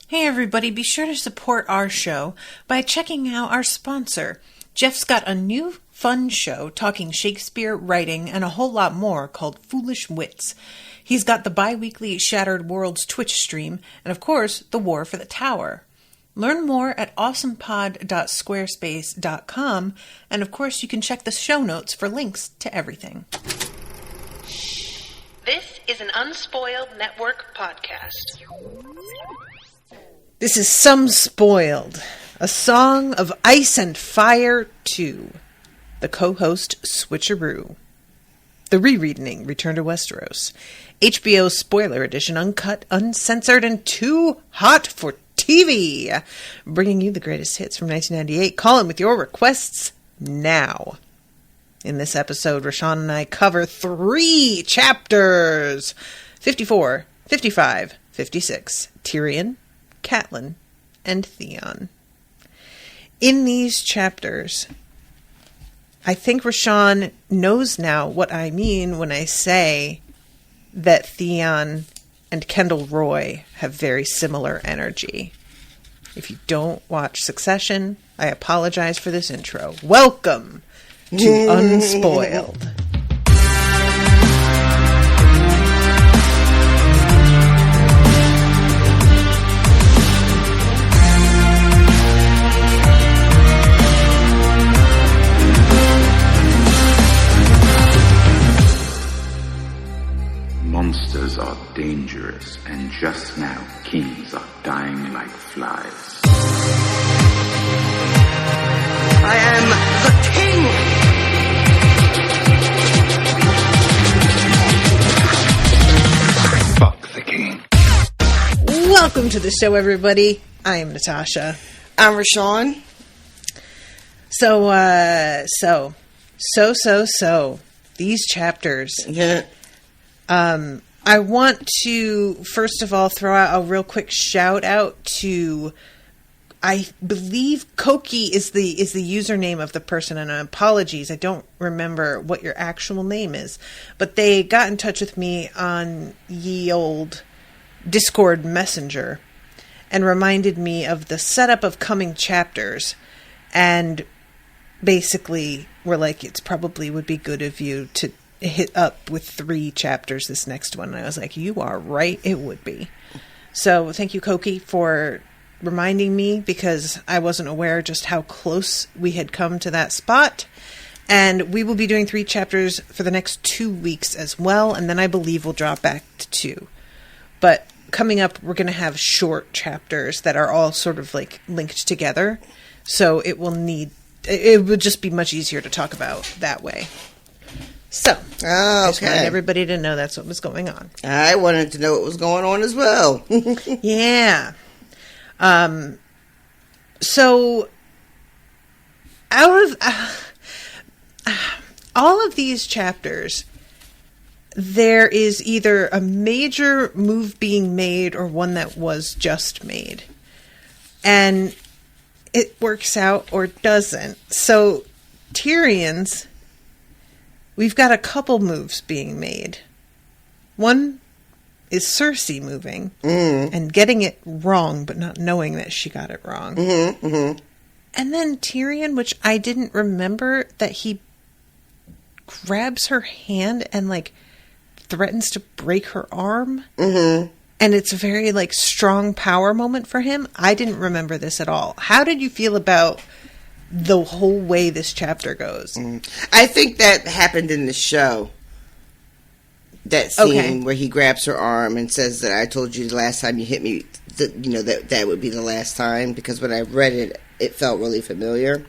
Hey everybody, be sure to support our show by checking out our sponsor. Jeff's got a new fun show talking Shakespeare, writing, and a whole lot more called Foolish Wits. He's got the bi-weekly Shattered Worlds Twitch stream, and of course, the War for the Tower. Learn more at awesomepod.squarespace.com, and of course you can check the show notes for links to everything. This is an Unspoiled Network podcast. This is Some Spoiled, a Song of Ice and Fire 2. The co-host Switcheroo. The rereading Return to Westeros. HBO Spoiler Edition, uncut, uncensored, and too hot for TV. Bringing you the greatest hits from 1998. Call in with your requests now. In this episode, Rashawn and I cover 3 chapters. 54, 55, 56. Tyrion, Catelyn, and Theon. In these chapters, I think Rashawn knows now what I mean when I say that Theon and Kendall Roy have very similar energy. If you don't watch Succession, I apologize for this intro. Welcome to Unspoiled. Monsters are dangerous, and just now kings are dying like flies. I am the king! Fuck the king. Welcome to the show, everybody. I am Natasha. I'm Rashawn. So, these chapters. Yeah. I want to, first of all, throw out a real quick shout out to, I believe Koki is the username of the person, and apologies, I don't remember what your actual name is, but they got in touch with me on ye old Discord Messenger and reminded me of the setup of coming chapters, and basically were like, it's probably would be good of you to hit up with 3 chapters this next one. And I was like, you are right, it would be. So thank you, Koki, for reminding me, because I wasn't aware just how close we had come to that spot. And we will be doing 3 chapters for the next 2 weeks as well, and then I believe we'll drop back to 2. But coming up, we're going to have short chapters that are all sort of like linked together, so it will just be much easier to talk about that way. So, I just wanted everybody to know that's what was going on. I wanted to know what was going on as well. Yeah. So, out of all of these chapters, there is either a major move being made or one that was just made. And it works out or doesn't. So, Tyrion's, we've got a couple moves being made. One is Cersei moving and getting it wrong, but not knowing that she got it wrong. Mm-hmm, mm-hmm. And then Tyrion, which I didn't remember, that he grabs her hand and like threatens to break her arm. Mm-hmm. And it's a very like strong power moment for him. I didn't remember this at all. How did you feel about the whole way this chapter goes? I think that happened in the show. That scene where he grabs her arm and says that I told you the last time you hit me, that would be the last time, because when I read it, it felt really familiar.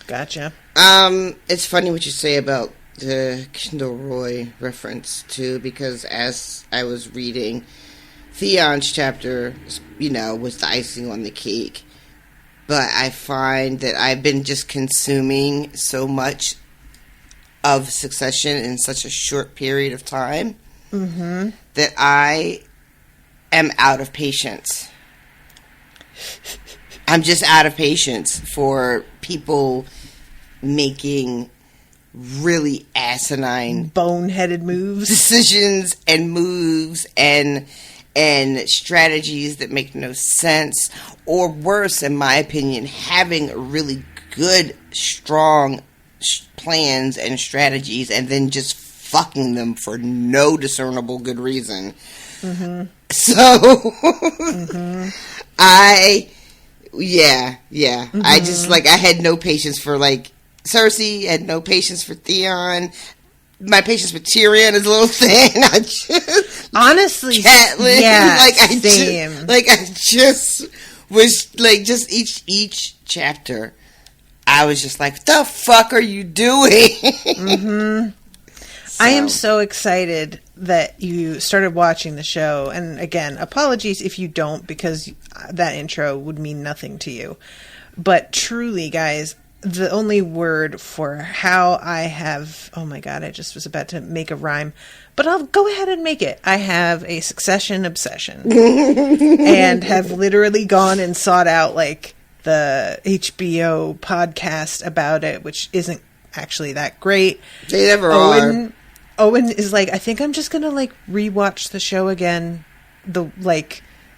Gotcha. It's funny what you say about the Kendall Roy reference too, because as I was reading, Theon's chapter, was the icing on the cake. But I find that I've been just consuming so much of Succession in such a short period of time that I am out of patience. I'm just out of patience for people making really asinine, boneheaded moves, decisions and moves, and and strategies that make no sense, or worse, in my opinion, having really good, strong plans and strategies and then just fucking them for no discernible good reason. Mm-hmm. So, mm-hmm. Mm-hmm. I just, like, I had no patience for, like, Cersei, had no patience for Theon. My patience with Tyrion is a little thin. I just... Honestly, Catelyn, yeah, same. I just was, like, just each chapter, I was just like, the fuck are you doing? Mm-hmm. So. I am so excited that you started watching the show. And again, apologies if you don't, because that intro would mean nothing to you. But truly, guys, the only word for how I have... Oh my God, I just was about to make a rhyme. But I'll go ahead and make it. I have a Succession obsession. And have literally gone and sought out, like, the HBO podcast about it, which isn't actually that great. They never are. Owen is like, I think I'm just gonna, like, rewatch the show again,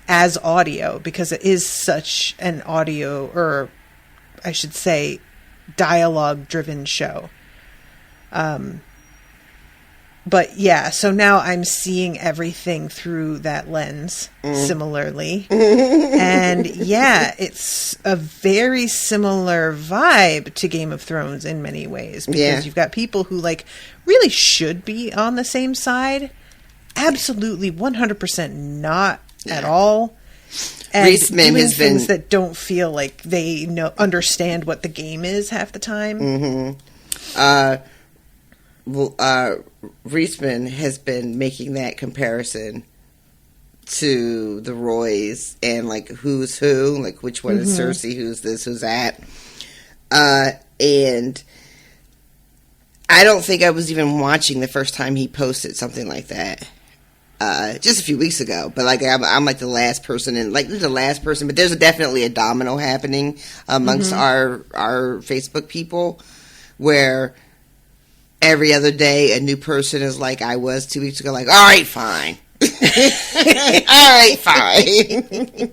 as audio, because it is such an audio, or I should say, dialogue-driven show. But yeah, so now I'm seeing everything through that lens, similarly. And yeah, it's a very similar vibe to Game of Thrones in many ways. Because you've got people who, like, really should be on the same side. Absolutely 100% not at all. And doing things that don't feel like they understand what the game is half the time. Mm-hmm. Reisman has been making that comparison to the Roys and, like, who's who, like, which one is Cersei, who's this, who's that. And I don't think I was even watching the first time he posted something like that. Just a few weeks ago, but, like, I'm like the last person, but there's definitely a domino happening amongst our Facebook people, where every other day a new person is like I was 2 weeks ago, like, all right, fine. All right, fine.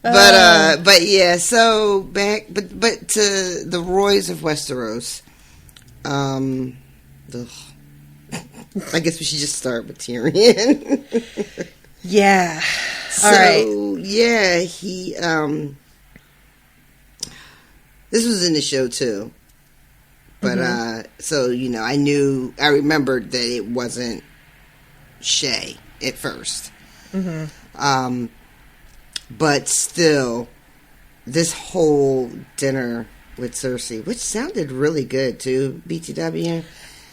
But yeah, so back, but to the Roys of Westeros. I guess we should just start with Tyrion. Yeah. All right. Yeah, he this was in the show too. But so, you know, I remembered that it wasn't Shay at first. But still, this whole dinner with Cersei, which sounded really good too, BTW.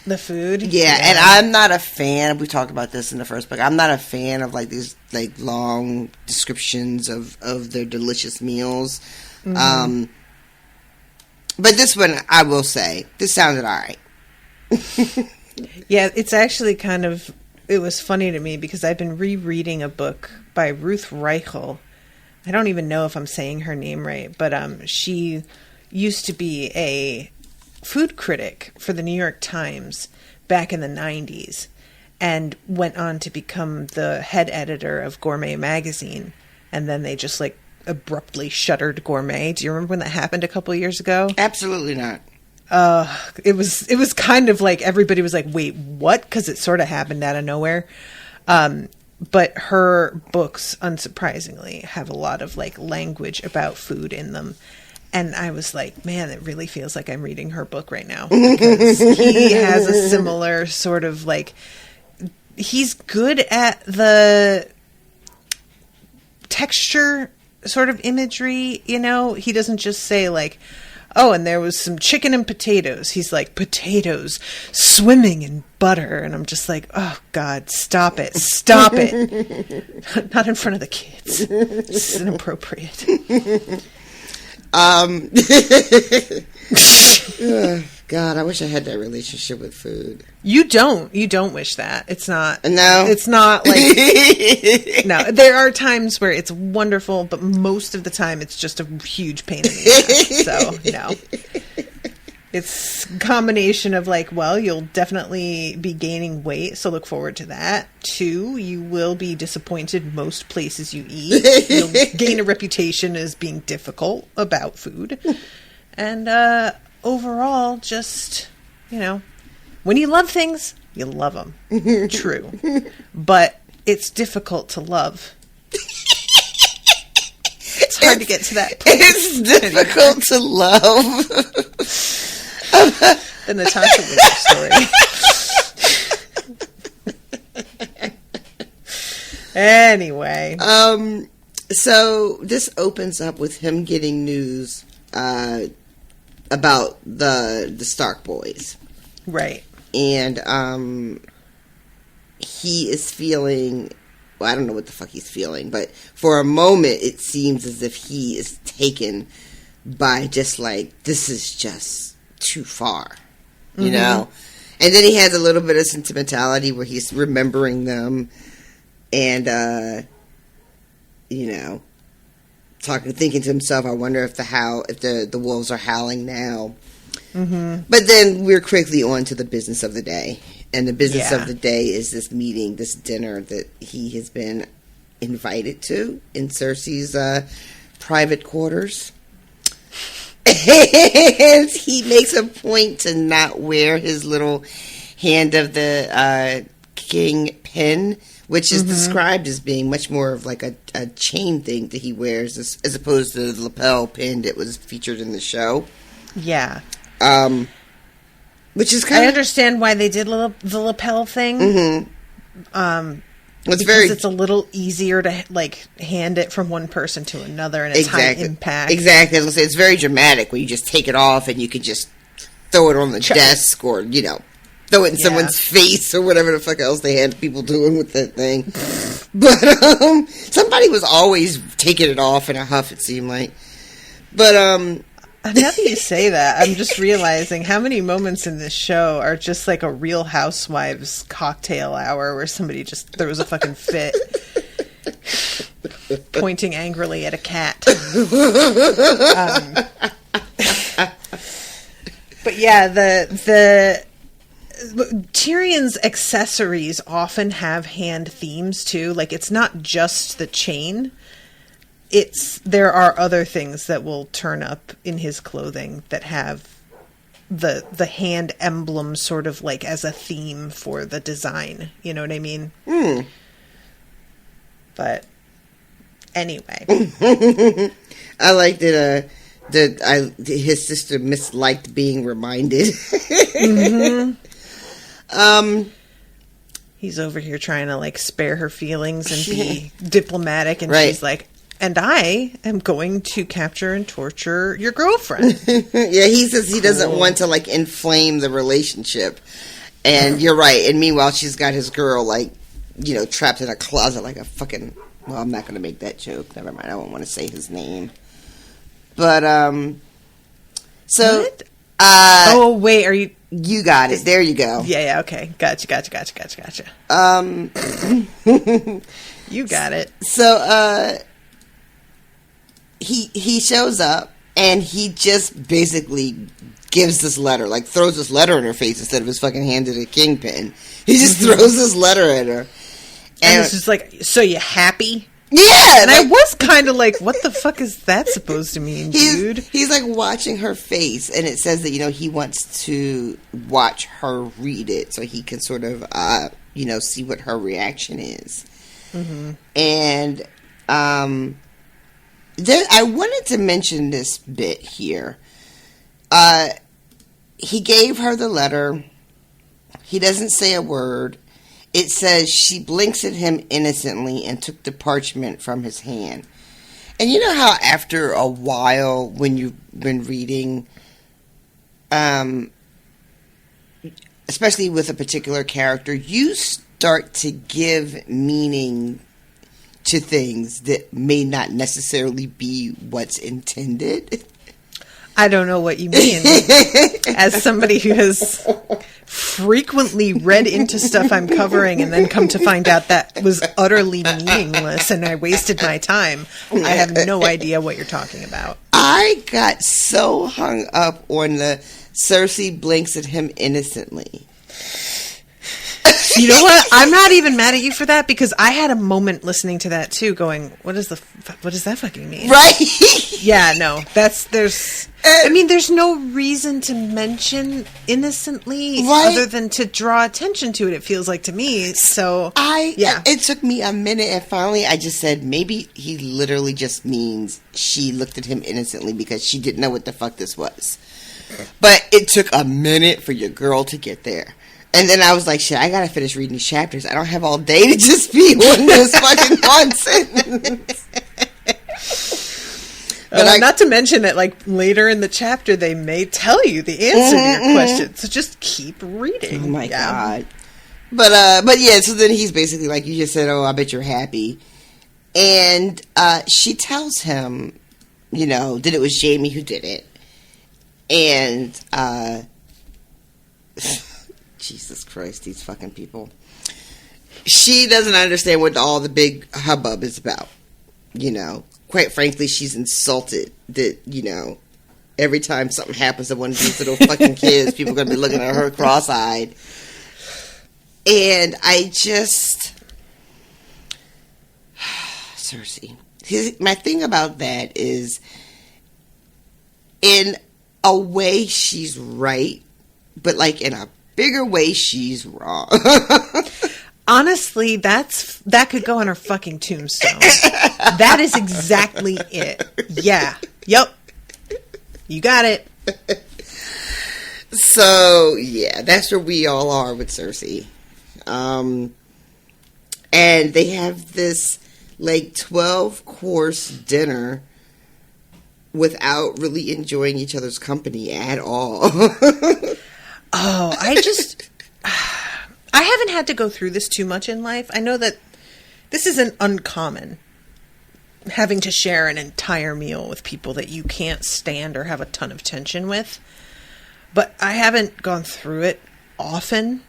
The food? Yeah, and I'm not a fan, we talked about this in the first book, I'm not a fan of, like, these, like, long descriptions of their delicious meals. But this one, I will say, this sounded alright. Yeah, it's actually it was funny to me because I've been rereading a book by Ruth Reichel. I don't even know if I'm saying her name right, but she used to be a food critic for the New York Times back in the 90s and went on to become the head editor of Gourmet magazine. And then they just, like, abruptly shuttered Gourmet. Do you remember when that happened a couple of years ago? Absolutely not. It was kind of like everybody was like, wait, what? Because it sort of happened out of nowhere. But her books, unsurprisingly, have a lot of, like, language about food in them. And I was like, man, it really feels like I'm reading her book right now. Because he has a similar sort of, like, he's good at the texture sort of imagery, you know? He doesn't just say, like, oh, and there was some chicken and potatoes. He's like, potatoes swimming in butter. And I'm just like, oh, God, stop it. Stop it. Not in front of the kids. This is inappropriate. God, I wish I had that relationship with food. You don't wish that. It's not. No. It's not like. No. There are times where it's wonderful, but most of the time it's just a huge pain in the ass. So, no. It's a combination of like, well, you'll definitely be gaining weight, so look forward to that. 2, you will be disappointed most places you eat. You'll gain a reputation as being difficult about food. And overall, just, when you love things, you love them. True. But it's difficult to love. It's hard to get to that point. It's difficult to love. The Natasha Winter story. Anyway. So this opens up with him getting news about the Stark boys. Right. And he is feeling, well, I don't know what the fuck he's feeling, but for a moment it seems as if he is taken by just like, this is just too far, you know? And then he has a little bit of sentimentality where he's remembering them and, thinking to himself, I wonder if the wolves are howling now. But then we're quickly on to the business of the day. And the business of the day is this meeting, this dinner that he has been invited to in Cersei's private quarters. And he makes a point to not wear his little hand of the king pin, which is described as being much more of like a chain thing that he wears as opposed to the lapel pin that was featured in the show. Yeah. Which is kind of... I understand why they did the lapel thing. It's a little easier to like hand it from one person to another, and it's high impact. Exactly. I was gonna say, it's very dramatic where you just take it off and you can just throw it on the desk or throw it in someone's face or whatever the fuck else they had people doing with that thing. But somebody was always taking it off in a huff, it seemed like. But now that you say that, I'm just realizing how many moments in this show are just like a Real Housewives cocktail hour where somebody just throws a fucking fit, pointing angrily at a cat. But yeah, the Tyrion's accessories often have hand themes too. Like, it's not just the chain. There are other things that will turn up in his clothing that have the hand emblem sort of like as a theme for the design. You know what I mean? But anyway. I like that his sister misliked being reminded. He's over here trying to like spare her feelings and be diplomatic, and she's like, and I am going to capture and torture your girlfriend. Yeah, he says he doesn't want to like inflame the relationship. And you're right. And meanwhile, she's got his girl like, trapped in a closet like a fucking... Well, I'm not going to make that joke. Never mind. I don't want to say his name. But, so... What? Oh, wait, are you... You got it. There you go. Yeah, okay. Gotcha. You got it. So, he shows up, and he just basically gives this letter, like throws this letter in her face instead of his fucking handed a kingpin. He just throws this letter at her. And it's just like, so you happy? Yeah! And I was kind of like, what the fuck is that supposed to mean, dude? He's like watching her face, and it says that, he wants to watch her read it so he can sort of, see what her reaction is. And, I wanted to mention this bit here. He gave her the letter. He doesn't say a word. It says she blinks at him innocently and took the parchment from his hand. And you know how after a while, when you've been reading, especially with a particular character, you start to give meaning to things that may not necessarily be what's intended. I don't know what you mean. As somebody who has frequently read into stuff I'm covering and then come to find out that was utterly meaningless and I wasted my time, I have no idea what you're talking about. I got so hung up on the Cersei blinks at him innocently. You know what? I'm not even mad at you for that, because I had a moment listening to that too, going, what does that fucking mean? Right? Yeah, no. There's no reason to mention innocently, right? Other than to draw attention to it, it feels like to me. So it took me a minute, and finally I just said, maybe he literally just means she looked at him innocently because she didn't know what the fuck this was. But it took a minute for your girl to get there. And then I was like, shit, I gotta finish reading these chapters. I don't have all day to just be on this fucking one sentence. But not to mention that, like, later in the chapter, they may tell you the answer to your question. So just keep reading. Oh my God. But yeah, so then he's basically like, you just said, oh, I bet you're happy. And she tells him, that it was Jaime who did it. And, Jesus Christ, these fucking people. She doesn't understand what all the big hubbub is about. Quite frankly, she's insulted that, every time something happens to one of these little fucking kids, people are going to be looking at her cross-eyed. And I just... Cersei. My thing about that is, in a way, she's right, but, like, in a bigger way, she's wrong. Honestly, that could go on her fucking tombstone. That is exactly it. Yeah. Yep. You got it. So, yeah, that's where we all are with Cersei. And they have this, like, 12-course dinner without really enjoying each other's company at all. Oh, I haven't had to go through this too much in life. I know that this isn't uncommon, having to share an entire meal with people that you can't stand or have a ton of tension with. But I haven't gone through it often,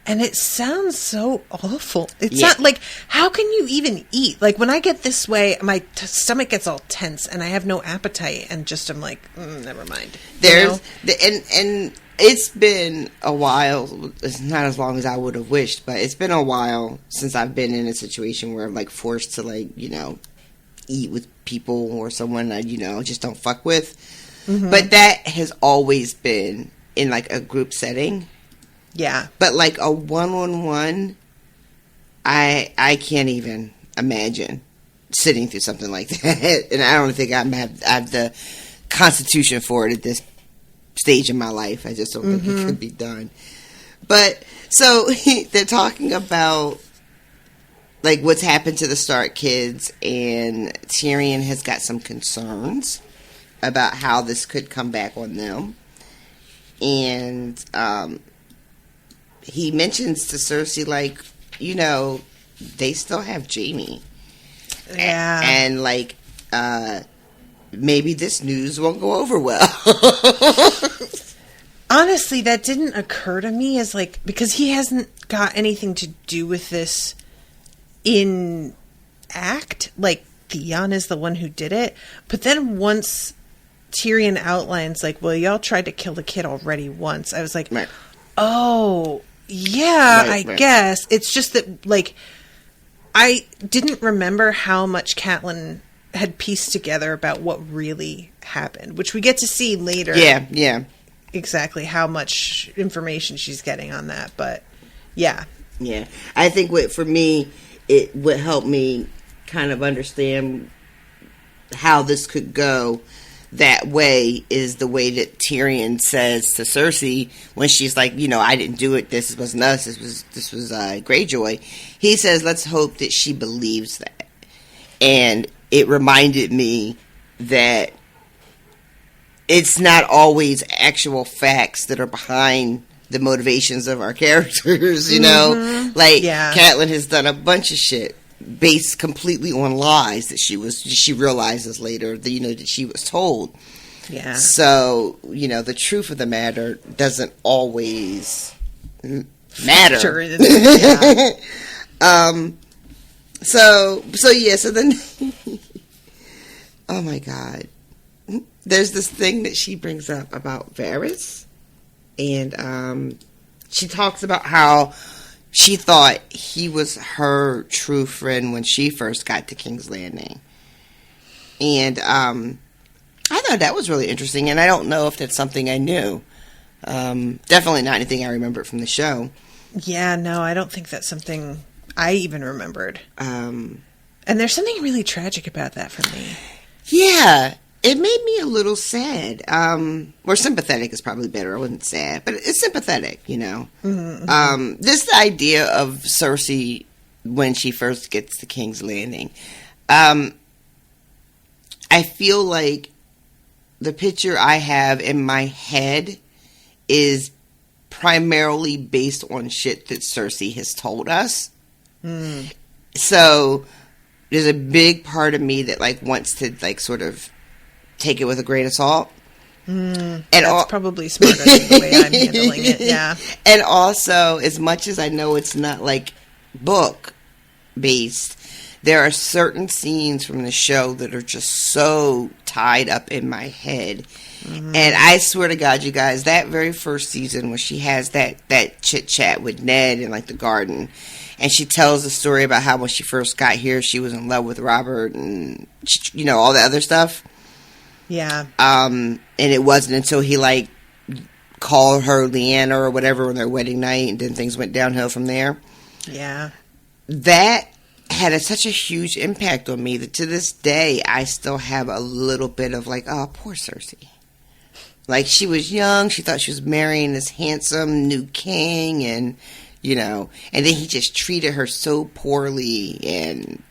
and it sounds so awful. It's not like, how can you even eat? Like, when I get this way, my stomach gets all tense, and I have no appetite, and just I'm like, never mind. And it's been a while. It's not as long as I would have wished, but it's been a while since I've been in a situation where I'm, like, forced to, like, eat with people or someone I, just don't fuck with. Mm-hmm. But that has always been in, like, a group setting. Yeah. But, like, a one-on-one, I can't even imagine sitting through something like that. And I don't think I have the constitution for it at this stage in my life. I just don't think it could be done. But so they're talking about, like, what's happened to the Stark kids, and Tyrion has got some concerns about how this could come back on them. And he mentions to Cersei, like, they still have Jaime. Yeah. And like, maybe this news won't go over well. Honestly, that didn't occur to me as, like, because he hasn't got anything to do with this in act. Like, Theon is the one who did it. But then once Tyrion outlines, like, well, y'all tried to kill the kid already once, I was like, right. Oh, yeah, right. I guess. It's just that, like, I didn't remember how much Catelyn had pieced together about what really happened, which we get to see later. Yeah. Exactly how much information she's getting on that, but yeah. Yeah. I think for me, it would help me kind of understand how this could go that way is the way that Tyrion says to Cersei when she's like, I didn't do it. This wasn't us. This was Greyjoy. He says, let's hope that she believes that. And it reminded me that it's not always actual facts that are behind the motivations of our characters, Like, Catelyn has done a bunch of shit based completely on lies that she realizes later that she was told. Yeah. So, the truth of the matter doesn't always matter. Sure. Yeah. So then oh my God. There's this thing that she brings up about Varys. and she talks about how she thought he was her true friend when she first got to King's Landing. And I thought that was really interesting, and I don't know if that's something I knew. Definitely not anything I remembered from the show. Yeah, no, I don't think that's something I even remembered. And there's something really tragic about that for me. Yeah. It made me a little sad. Or sympathetic is probably better. I wasn't sad, but it's sympathetic, you know. Mm-hmm. This idea of Cersei when she first gets to King's Landing. I feel like the picture I have in my head is primarily based on shit that Cersei has told us. Mm. So there's a big part of me that like wants to like sort of take it with a grain of salt. And that's probably smarter than the way I'm handling it, yeah. And also, as much as I know it's not like book based, there are certain scenes from the show that are just so tied up in my head. Mm-hmm. And I swear to God, you guys, that very first season where she has that chit chat with Ned in like the garden, and she tells the story about how when she first got here, she was in love with Robert and, you know, all the other stuff. Yeah. And it wasn't until he like called her Leanna or whatever on their wedding night, and then things went downhill from there. Yeah. That had such a huge impact on me that to this day I still have a little bit of like, oh, poor Cersei. Like, she was young, she thought she was marrying this handsome new king, and you know, and then he just treated her so poorly, and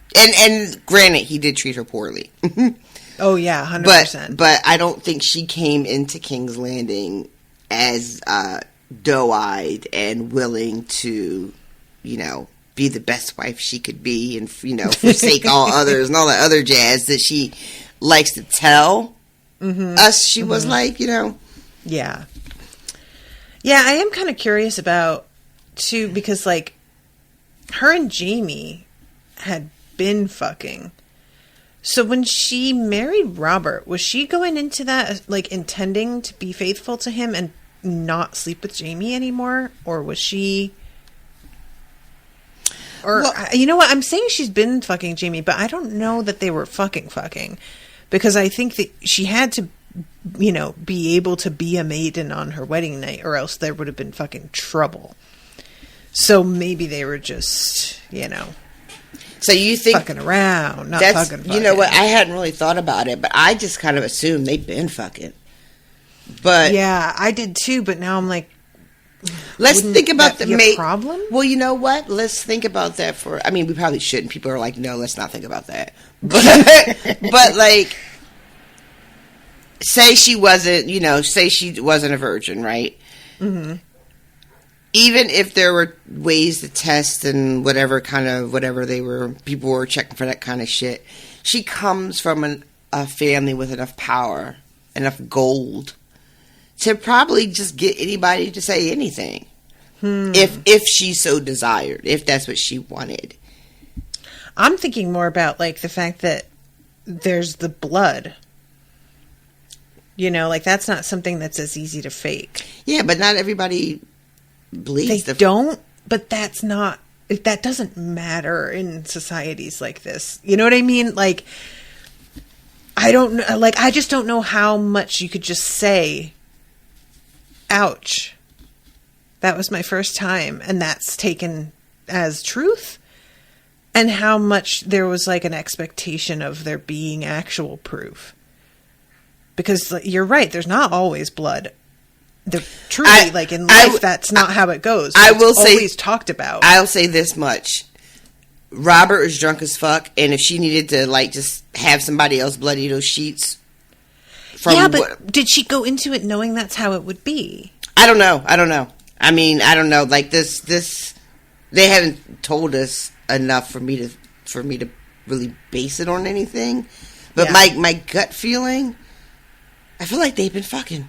granted, he did treat her poorly. Oh yeah, 100%. But I don't think she came into King's Landing as doe-eyed and willing to, you know, be the best wife she could be, and you know, forsake all others and all that other jazz that she likes to tell us. She was like, you know, yeah. I am kind of curious about too, because like her and Jaime had been fucking. So when she married Robert, was she going into that like intending to be faithful to him and not sleep with Jaime anymore, or was she? Or well, you know what? I'm saying she's been fucking Jaime, but I don't know that they were fucking, because I think that she had to, you know, be able to be a maiden on her wedding night, or else there would have been fucking trouble. So maybe they were just, you know. So you think fucking around, not fucking. You know what? I hadn't really thought about it, but I just kind of assumed they'd been fucking. But yeah, I did too. But now I'm like, let's think about the problem. Well, you know what? Let's think about that for. I mean, we probably shouldn't. People are like, no, let's not think about that. But like, say she wasn't, you know, say she wasn't a virgin, right? Mm-hmm. Even if there were ways to test and whatever people were checking for that kind of shit. She comes from a family with enough power, enough gold, to probably just get anybody to say anything. If she so desired, if that's what she wanted. I'm thinking more about like the fact that there's the blood. You know, like that's not something that's as easy to fake. Yeah, but not everybody bleeds. They don't, but that doesn't matter in societies like this. You know what I mean? Like, I don't know, like, I just don't know how much you could just say, ouch, that was my first time, and that's taken as truth, and how much there was like an expectation of there being actual proof. Because you're right, there's not always blood. Truly, like in life, that's not how it goes. I will say, always talked about. I'll say this much: Robert was drunk as fuck, and if she needed to, like, just have somebody else bloody those sheets. But did she go into it knowing that's how it would be? I don't know. I mean, I don't know. Like this, they haven't told us enough for me to really base it on anything. But my gut feeling, I feel like they've been fucking.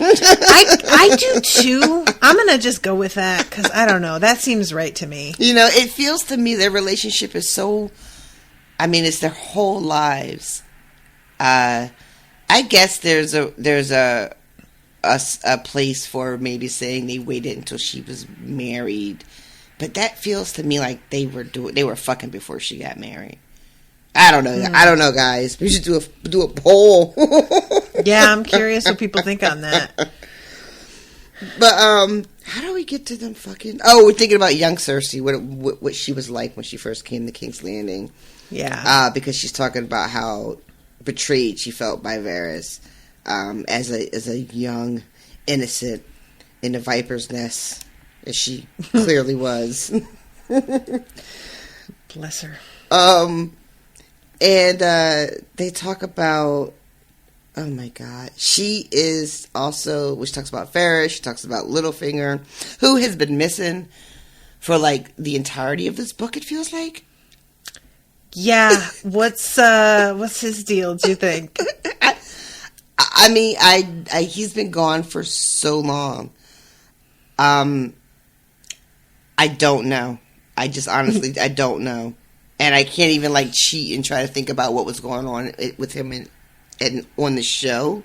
I do too. I'm gonna just go with that because I don't know. That seems right to me. You know, it feels to me their relationship is so. I mean, it's their whole lives. I guess there's a a place for maybe saying they waited until she was married, but that feels to me like they were fucking before she got married. I don't know. I don't know, guys. We should do a poll. Yeah, I'm curious what people think on that. But how do we get to them fucking? Oh, we're thinking about young Cersei. What she was like when she first came to King's Landing. Yeah. Because she's talking about how betrayed she felt by Varys as a young innocent in the viper's nest, as she clearly was. Bless her. And they talk about, oh my god, she is also, which talks about Varys, she talks about Littlefinger, who has been missing for like the entirety of this book, it feels like. Yeah, what's his deal, do you think? I mean, he's been gone for so long. I don't know. I just honestly, I don't know. And I can't even like cheat and try to think about what was going on with him and on the show,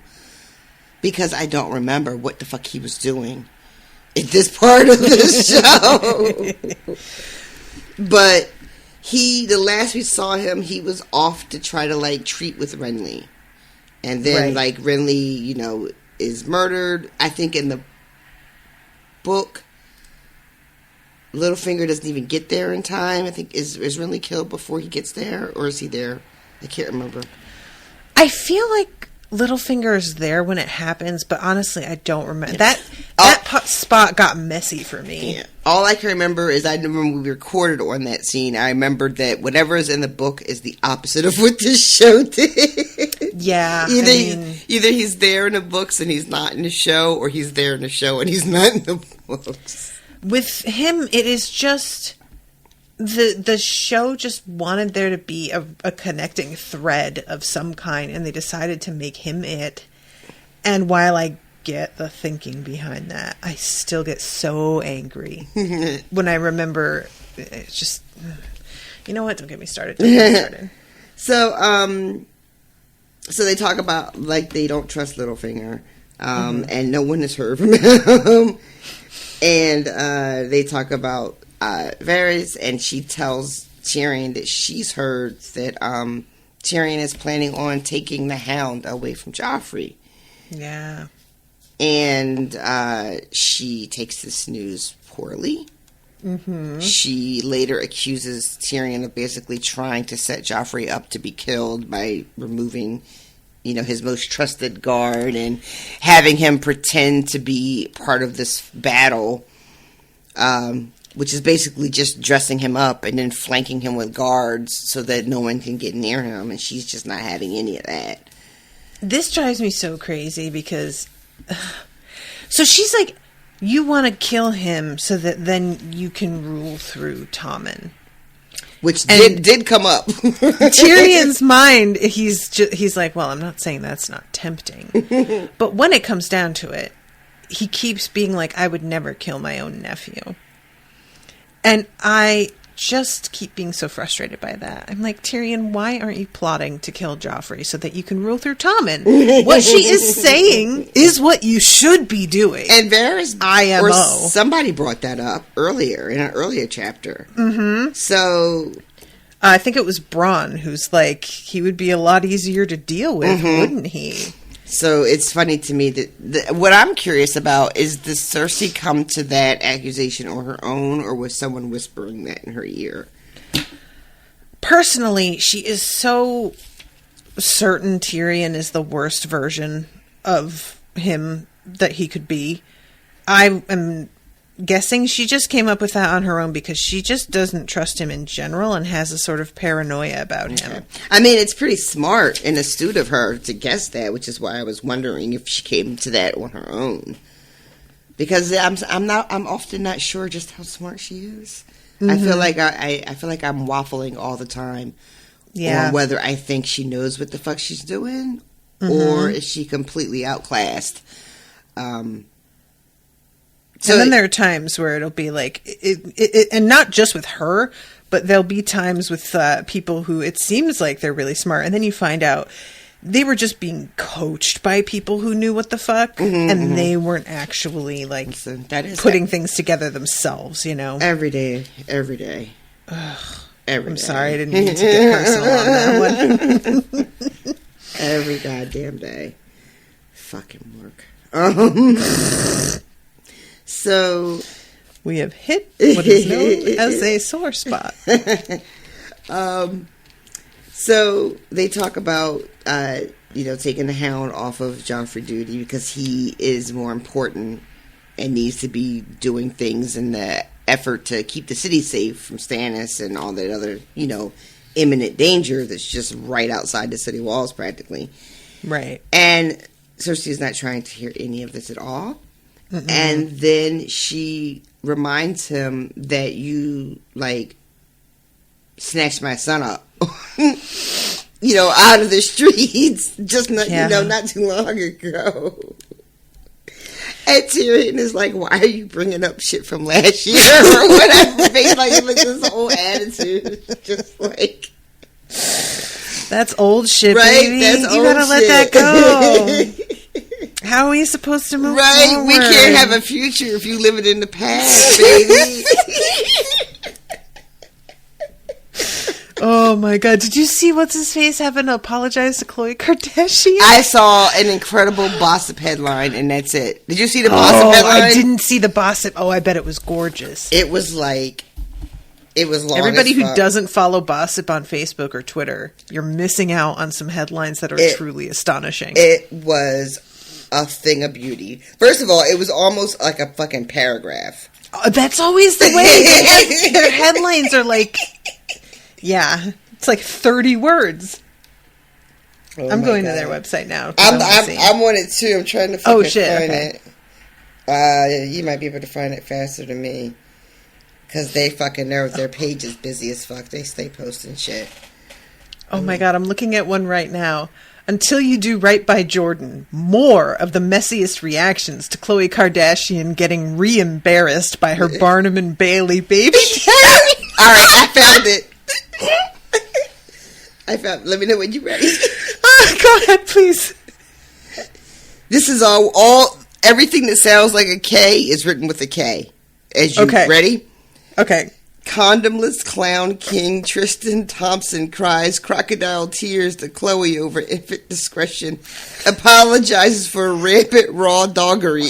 because I don't remember what the fuck he was doing in this part of the show. But the last we saw him, he was off to try to like treat with Renly. And then like Renly, is murdered. I think in the book, Littlefinger doesn't even get there in time. I think is Renly killed before he gets there, or is he there? I can't remember. I feel like Littlefinger is there when it happens, but honestly, I don't remember. That spot got messy for me. Yeah. All I can remember is I remember when we recorded on that scene. I remembered that whatever is in the book is the opposite of what this show did. Yeah. Either he's there in the books and he's not in the show, or he's there in the show and he's not in the books. With him, it is just the show just wanted there to be a connecting thread of some kind, and they decided to make him it. And while I get the thinking behind that, I still get so angry when I remember. It's just, you know what? Don't get me started. So they talk about like they don't trust Littlefinger, and no one has heard from him. And they talk about Varys, and she tells Tyrion that she's heard that Tyrion is planning on taking the Hound away from Joffrey. Yeah. And she takes this news poorly. Mm-hmm. She later accuses Tyrion of basically trying to set Joffrey up to be killed by removing his most trusted guard and having him pretend to be part of this battle, which is basically just dressing him up and then flanking him with guards so that no one can get near him, and she's just not having any of that. This drives me so crazy because... So she's like, you want to kill him so that then you can rule through Tommen. Which did come up. Tyrion's mind, he's like, well, I'm not saying that's not tempting. But when it comes down to it, he keeps being like, I would never kill my own nephew. And I just keep being so frustrated by that. I'm like, Tyrion, why aren't you plotting to kill Joffrey so that you can rule through Tommen? What she is saying is what you should be doing. And Varys, IMO. or somebody brought that up earlier, in an earlier chapter. Mm-hmm. So... I think it was Bronn who's like, he would be a lot easier to deal with, wouldn't he? So it's funny to me that what I'm curious about is, does Cersei come to that accusation on her own, or was someone whispering that in her ear? Personally, she is so certain Tyrion is the worst version of him that he could be. I am guessing she just came up with that on her own because she just doesn't trust him in general and has a sort of paranoia about him. I mean, it's pretty smart and astute of her to guess that, which is why I was wondering if she came to that on her own. Because I'm often not sure just how smart she is. Mm-hmm. I feel like I feel like I'm waffling all the time on whether I think she knows what the fuck she's doing, or is she completely outclassed. So and then there are times where it'll be like, and not just with her, but there'll be times with people who it seems like they're really smart, and then you find out they were just being coached by people who knew what the fuck, and they weren't actually, like, putting things together themselves, you know? Every day. I'm sorry, I didn't mean to get personal on that one. Every goddamn day. Fucking work. So... we have hit what is known as a sore spot. So they talk about, taking the Hound off of Joffrey duty because he is more important and needs to be doing things in the effort to keep the city safe from Stannis and all that other, imminent danger that's just right outside the city walls practically. Right. And Cersei's not trying to hear any of this at all. And then she reminds him that you, snatched my son up, out of the streets, just not, not too long ago. And Tyrion is like, why are you bringing up shit from last year or whatever? This whole attitude, just like... That's old shit, right? Baby. That's you gotta let that go. How are we supposed to move forward? We can't have a future if you live it in the past, baby. Oh my god! Did you see what's his face having to apologize to Khloe Kardashian? I saw an incredible Bossip headline, and that's it. Did you see the Bossip headline? I didn't see the Bossip. Oh, I bet it was gorgeous. It was long. Everybody who doesn't follow Bossip on Facebook or Twitter, you're missing out on some headlines that are truly astonishing. It was a thing of beauty. First of all, it was almost like a fucking paragraph. That's always the way. Their headlines are like... yeah, it's like 30 words. I'm going to their website now. I'm on it too. I'm trying to find it. You might be able to find it faster than me. Because they fucking know their page is busy as fuck. They stay posting shit. Oh my god, I'm looking at one right now. Until you do right by Jordan, more of the messiest reactions to Khloe Kardashian getting re-embarrassed by her Barnum and Bailey baby daddy. Alright, I found it. Let me know when you're ready. Go ahead, please. This is everything that sounds like a K is written with a K. Ready? Okay. Condomless clown king Tristan Thompson cries crocodile tears to Khloe over infant discretion. Apologizes for rampant raw doggery.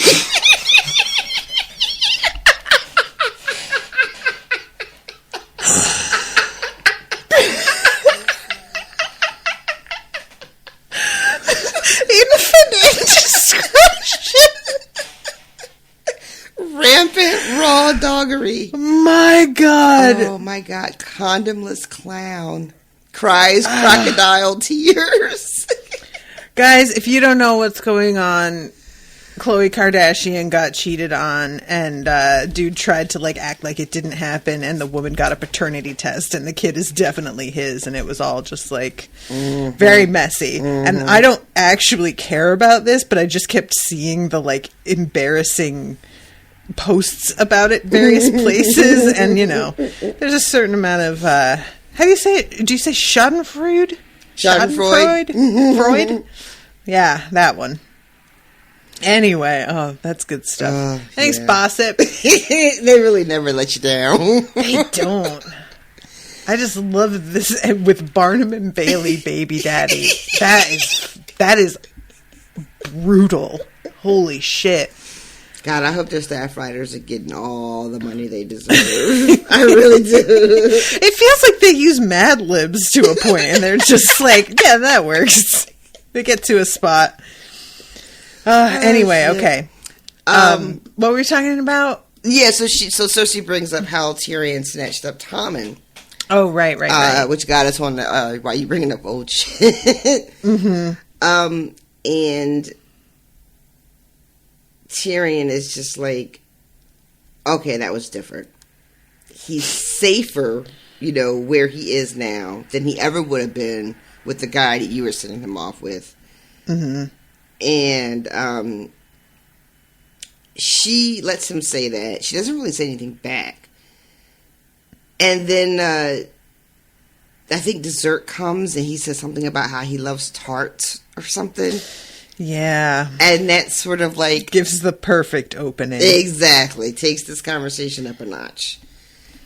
Rampant raw doggery. My god. Oh my god. Condomless clown cries crocodile tears. Guys, if you don't know what's going on, Khloe Kardashian got cheated on, and dude tried to act like it didn't happen, and the woman got a paternity test, and the kid is definitely his, and it was all just very messy. And I don't actually care about this, but I just kept seeing the embarrassing posts about it various places, and there's a certain amount of how do you say it? Do you say Schadenfreude? Schadenfreude? Freud? Yeah, that one. Anyway, that's good stuff. Thanks, Bossip. They really never let you down. They don't. I just love this with Barnum and Bailey baby daddy. That is brutal. Holy shit. God, I hope their staff writers are getting all the money they deserve. I really do. It feels like they use Mad Libs to a point, and they're just yeah, that works. They get to a spot. Anyway, shit. Okay. What were we talking about? Yeah, so Cersei brings up how Tyrion snatched up Tommen. Oh, right. Which got us on the, why you bringing up old shit? And Tyrion is just okay, that was different. He's safer, where he is now than he ever would have been with the guy that you were sending him off with. And she lets him say that. She doesn't really say anything back. And then I think dessert comes and he says something about how he loves tarts or something. Yeah. And that sort of like... gives the perfect opening. Exactly. Takes this conversation up a notch.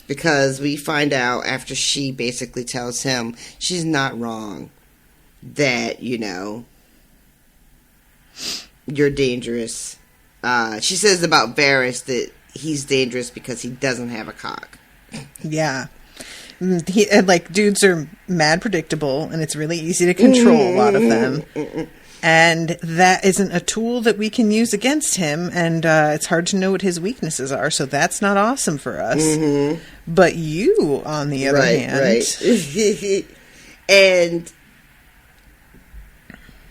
Because we find out after she basically tells him she's not wrong. That, you know, you're dangerous. She says about Varys that he's dangerous because he doesn't have a cock. Yeah. And like, dudes are mad predictable, and it's really easy to control a lot of them. And that isn't a tool that we can use against him, and it's hard to know what his weaknesses are, so that's not awesome for us. But you, on the other hand... Right. And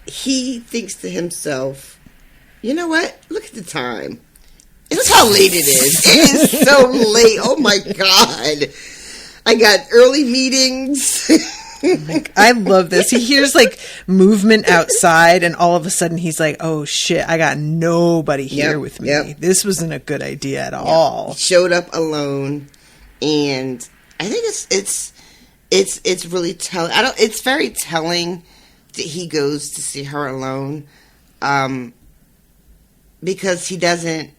he thinks to himself, you know what? Look at the time. Look how late it is. It is so late. Oh, my God. I got early meetings. I love this. He hears like movement outside, and all of a sudden he's like, "Oh shit! I got nobody here with me. This wasn't a good idea at all." He showed up alone, and I think it's really telling. It's very telling that he goes to see her alone, because he doesn't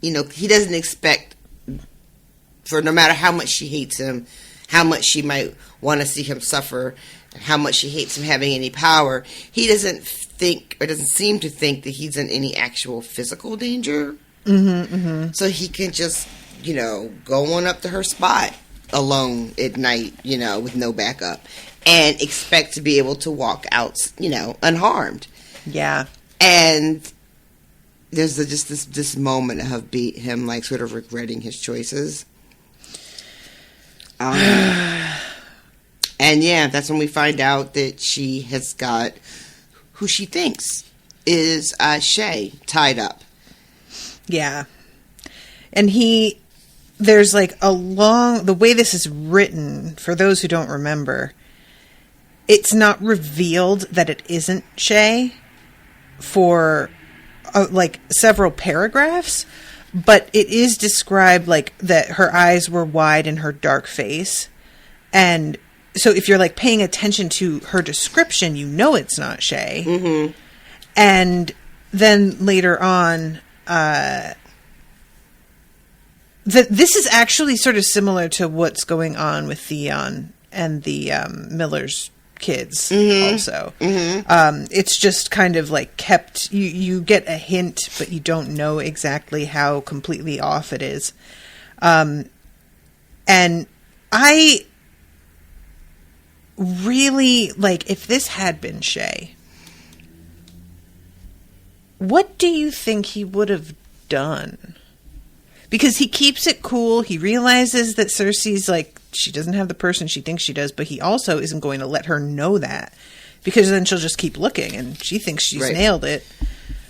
expect, for no matter how much she hates him, how much she might want to see him suffer, and how much she hates him having any power, he doesn't think, or doesn't seem to think, that he's in any actual physical danger. So he can just, go on up to her spot alone at night, with no backup, and expect to be able to walk out, unharmed. Yeah. And there's just this moment of him like sort of regretting his choices. And yeah, that's when we find out that she has got who she thinks is Shay tied up. Yeah. And there's like the way this is written, for those who don't remember, it's not revealed that it isn't Shay for like several paragraphs, but it is described like that her eyes were wide in her dark face. And so if you're like paying attention to her description, it's not Shay. And then later on, this is actually sort of similar to what's going on with Theon and the Miller's kids also. It's just kind of like kept, you get a hint, but you don't know exactly how completely off it is. And I really, like, if this had been Shay, what do you think he would have done? Because he keeps it cool. He realizes that Cersei's like, she doesn't have the person she thinks she does, but he also isn't going to let her know that, because then she'll just keep looking and she thinks she's nailed it.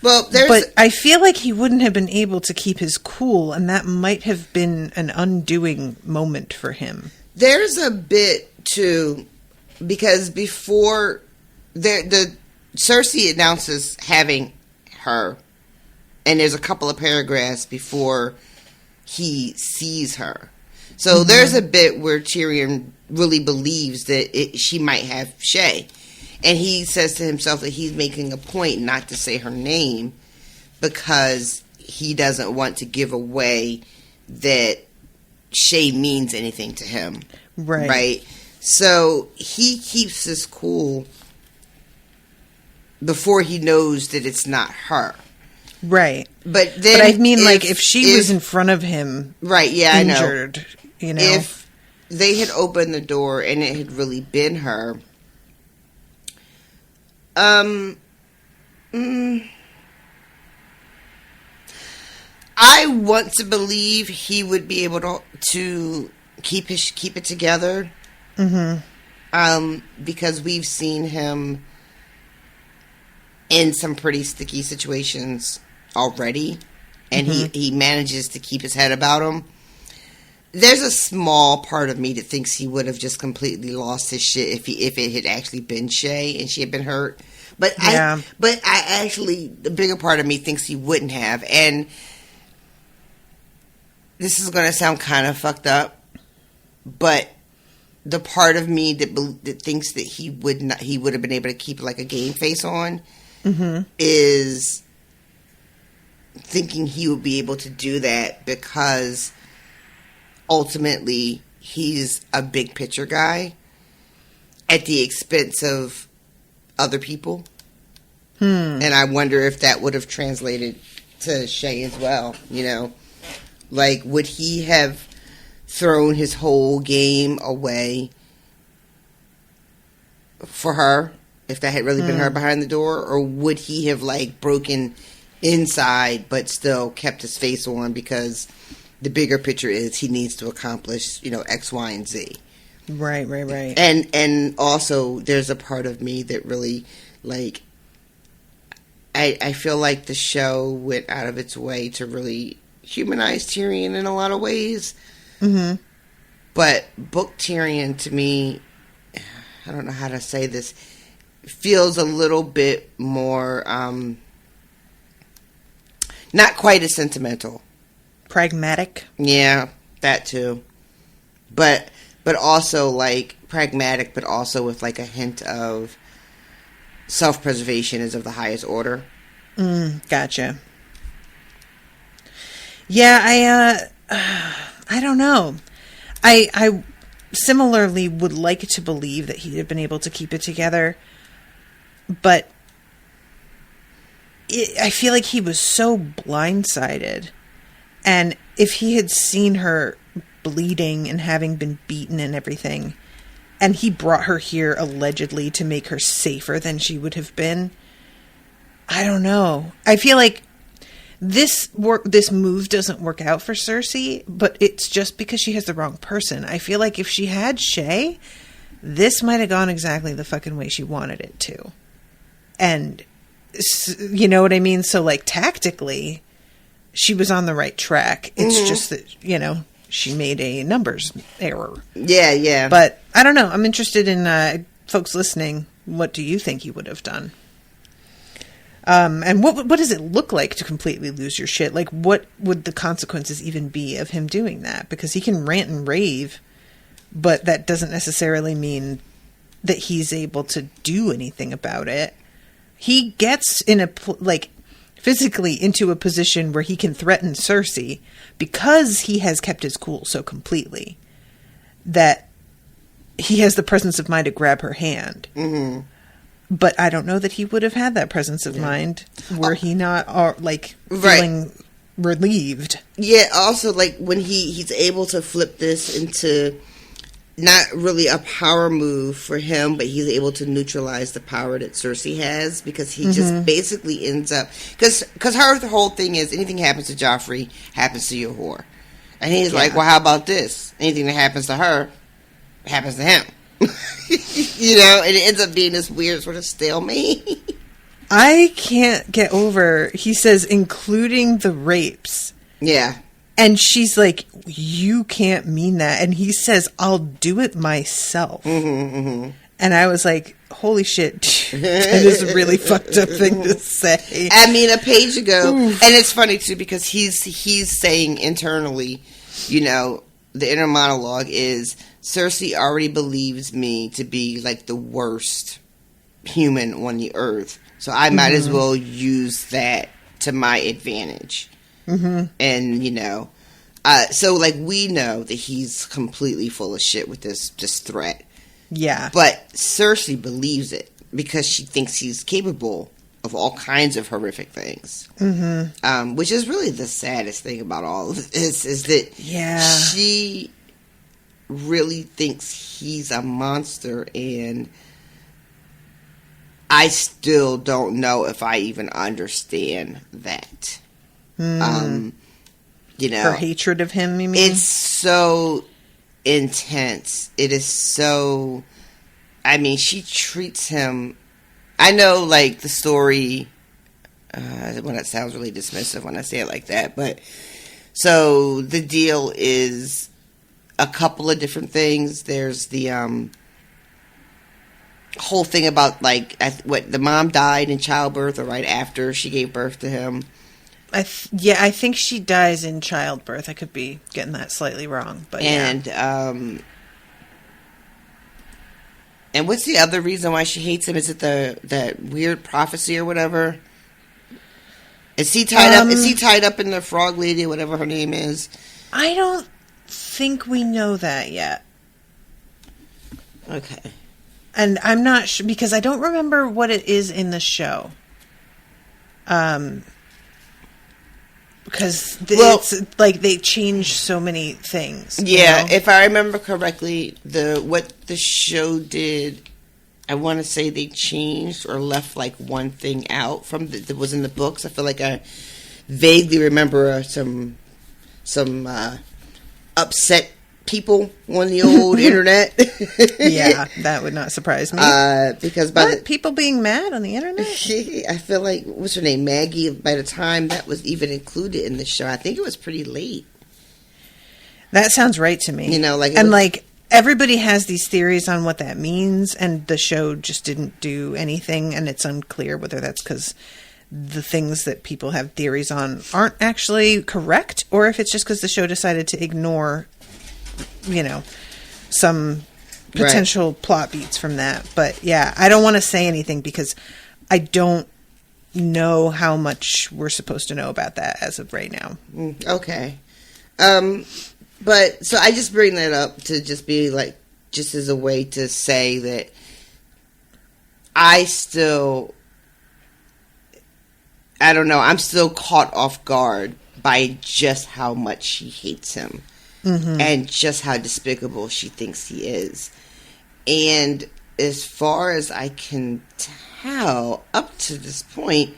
Well, but I feel like he wouldn't have been able to keep his cool, and that might have been an undoing moment for him. There's a bit too, because before the Cersei announces having her, and there's a couple of paragraphs before he sees her. So there's a bit where Tyrion really believes that she might have Shay. And he says to himself that he's making a point not to say her name because he doesn't want to give away that Shay means anything to him. Right? So he keeps this cool before he knows that it's not her. Right. But then, I mean, if she was in front of him, injured, I know. If they had opened the door and it had really been her, I want to believe he would be able to keep it together. Because we've seen him in some pretty sticky situations already, and he manages to keep his head about him. There's a small part of me that thinks he would have just completely lost his shit if it had actually been Shay and she had been hurt. But I actually, the bigger part of me thinks he wouldn't have. And this is going to sound kind of fucked up, but the part of me that thinks that he would have been able to keep like a game face on is thinking he would be able to do that because ultimately he's a big picture guy at the expense of other people. And I wonder if that would have translated to Shay as well, you know? Like, would he have thrown his whole game away for her if that had really been her behind the door? Or would he have, like, broken inside but still kept his face on because the bigger picture is he needs to accomplish, you know, X, Y, and Z? Right. And also, there's a part of me that really, like, I feel like the show went out of its way to really humanize Tyrion in a lot of ways. But book Tyrion, to me, I don't know how to say this, feels a little bit more, not quite as sentimental. Pragmatic? Yeah, that too. But also, like, pragmatic, but also with, like, a hint of self-preservation is of the highest order. Gotcha. Yeah, I don't know. I similarly would like to believe that he'd have been able to keep it together, but I feel like he was so blindsided. And if he had seen her bleeding and having been beaten and everything, and he brought her here allegedly to make her safer than she would have been, I don't know. I feel like this move doesn't work out for Cersei, but it's just because she has the wrong person. I feel like if she had Shay, this might have gone exactly the fucking way she wanted it to. And, you know what I mean? So, like, tactically, she was on the right track. It's just that, you know, she made a numbers error. Yeah. But I don't know. I'm interested in folks listening. What do you think he would have done? And what does it look like to completely lose your shit? Like, what would the consequences even be of him doing that? Because he can rant and rave, but that doesn't necessarily mean that he's able to do anything about it. He gets physically into a position where he can threaten Cersei because he has kept his cool so completely that he has the presence of mind to grab her hand. But I don't know that he would have had that presence of mind were he not feeling relieved. Yeah, also, like, when he's able to flip this into not really a power move for him, but he's able to neutralize the power that Cersei has, because he just basically ends up... Because her whole thing is, anything happens to Joffrey happens to your whore. And he's like, well, how about this? Anything that happens to her happens to him. You know, and it ends up being this weird sort of stalemate. I can't get over, he says, including the rapes. Yeah. And she's like, you can't mean that. And he says, I'll do it myself. And I was like, holy shit, that is a really fucked up thing to say. I mean, a page ago, and it's funny too, because he's saying internally, you know, the inner monologue is, Cersei already believes me to be, like, the worst human on the earth. So I might as well use that to my advantage. And, you know, so, like, we know that he's completely full of shit with this threat. Yeah. But Cersei believes it because she thinks he's capable of all kinds of horrific things. Which is really the saddest thing about all of this, is that she really thinks he's a monster, and I still don't know if I even understand that. You know, her hatred of him, you mean? It's so intense. It is so... I mean, she treats him... I know, like, the story... when it sounds really dismissive when I say it like that, but... So, the deal is a couple of different things. There's the whole thing about, like, the mom died in childbirth or right after she gave birth to him. I think she dies in childbirth. I could be getting that slightly wrong, but And what's the other reason why she hates him? Is it that weird prophecy or whatever? Is he tied up? Is he tied up in the frog lady or whatever her name is? I don't think we know that yet. Okay. And I'm not sure because I don't remember what it is in the show. Because it's like they change so many things. Yeah, if I remember correctly, what the show did, I want to say they changed or left like one thing out from that was in the books. I feel like I vaguely remember some upset people on the old internet. Yeah, that would not surprise me. Because people being mad on the internet? I feel like, what's her name, Maggie, by the time that was even included in the show, I think it was pretty late. That sounds right to me. You know, everybody has these theories on what that means, and the show just didn't do anything, and it's unclear whether that's because the things that people have theories on aren't actually correct, or if it's just because the show decided to ignore, some potential plot beats from that. But yeah, I don't want to say anything because I don't know how much we're supposed to know about that as of right now. Okay. But so I just bring that up to just be like, just as a way to say that I don't know, I'm still caught off guard by just how much she hates him. Mm-hmm. And just how despicable she thinks he is. And as far as I can tell, up to this point,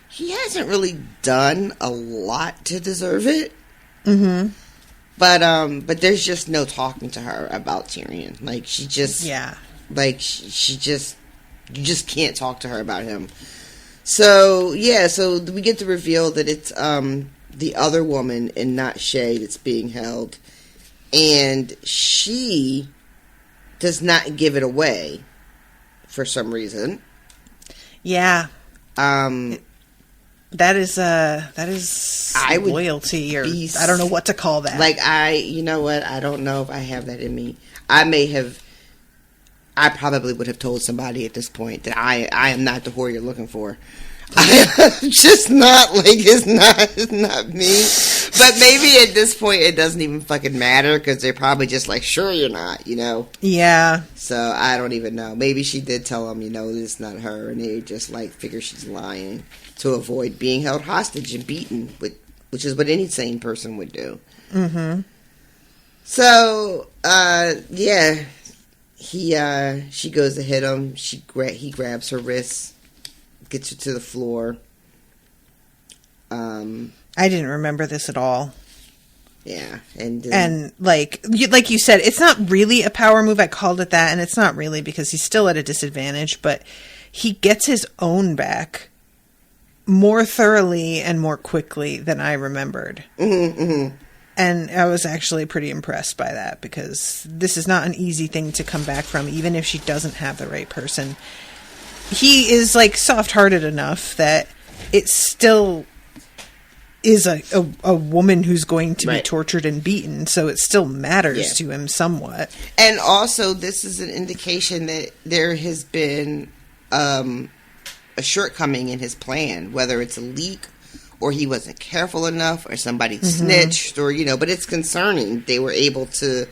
he hasn't really done a lot to deserve it. Mm-hmm. But there's just no talking to her about Tyrion. Like, she just... Yeah. Like, she just... You just can't talk to her about him. So, yeah, so we get to reveal that it's the other woman and not Shay that's being held. And she does not give it away for some reason. Yeah. That is loyalty, or I don't know what to call that. Like, you know what? I don't know if I have that in me. I probably would have told somebody at this point that I am not the whore you're looking for. I'm just not, like, it's not me. But maybe at this point it doesn't even fucking matter because they're probably just like, sure you're not, Yeah. So I don't even know. Maybe she did tell them, it's not her, and they just like figure she's lying to avoid being held hostage and beaten, which is what any sane person would do. Mm-hmm. So, yeah, she goes to hit him. He grabs her wrists, gets her to the floor. I didn't remember this at all. Yeah, and like you said, it's not really a power move. I called it that, and it's not really because he's still at a disadvantage. But he gets his own back more thoroughly and more quickly than I remembered. Mm-hmm, mm-hmm. And I was actually pretty impressed by that because this is not an easy thing to come back from, even if she doesn't have the right person. He is like soft-hearted enough that it still is a woman who's going to be tortured and beaten, so it still matters to him somewhat. And also, this is an indication that there has been a shortcoming in his plan, whether it's a leak or he wasn't careful enough or somebody snitched or, but it's concerning. They were able to,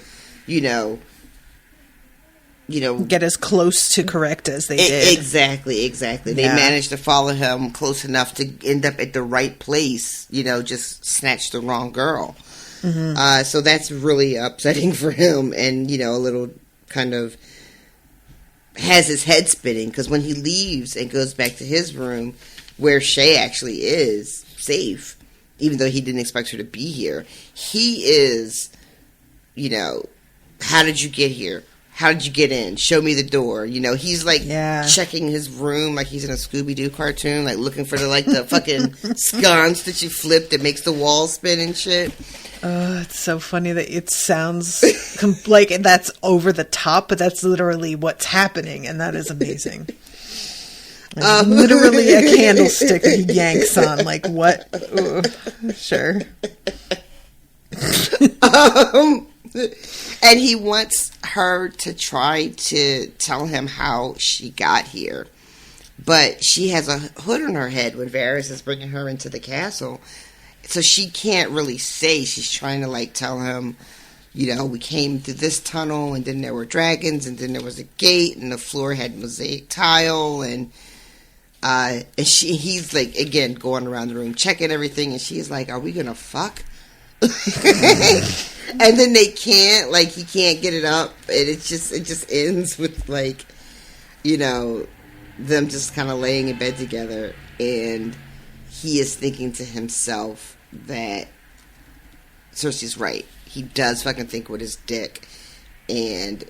get as close to correct as they did. Exactly. They managed to follow him close enough to end up at the right place, just snatch the wrong girl. Mm-hmm. So that's really upsetting for him and, a little kind of has his head spinning because when he leaves and goes back to his room where Shay actually is safe, even though he didn't expect her to be here, he is, how did you get here? How did you get in? Show me the door. He's like checking his room like he's in a Scooby-Doo cartoon, like looking for the fucking sconce that you flip that makes the walls spin and shit. Oh, it's so funny that it sounds like that's over the top, but that's literally what's happening, and that is amazing. Like, literally a candlestick that he yanks on. Like, what? Sure. And he wants her to try to tell him how she got here. But she has a hood on her head when Varys is bringing her into the castle. So she can't really say. She's trying to, like, tell him, you know, we came through this tunnel, and then there were dragons, and then there was a gate, and the floor had mosaic tile, and he's, like, again, going around the room, checking everything, and she's like, are we gonna fuck? And then they can't, like, he can't get it up, and it just ends with, like, you know, them just kind of laying in bed together, and he is thinking to himself that Cersei's right. He does fucking think with his dick, and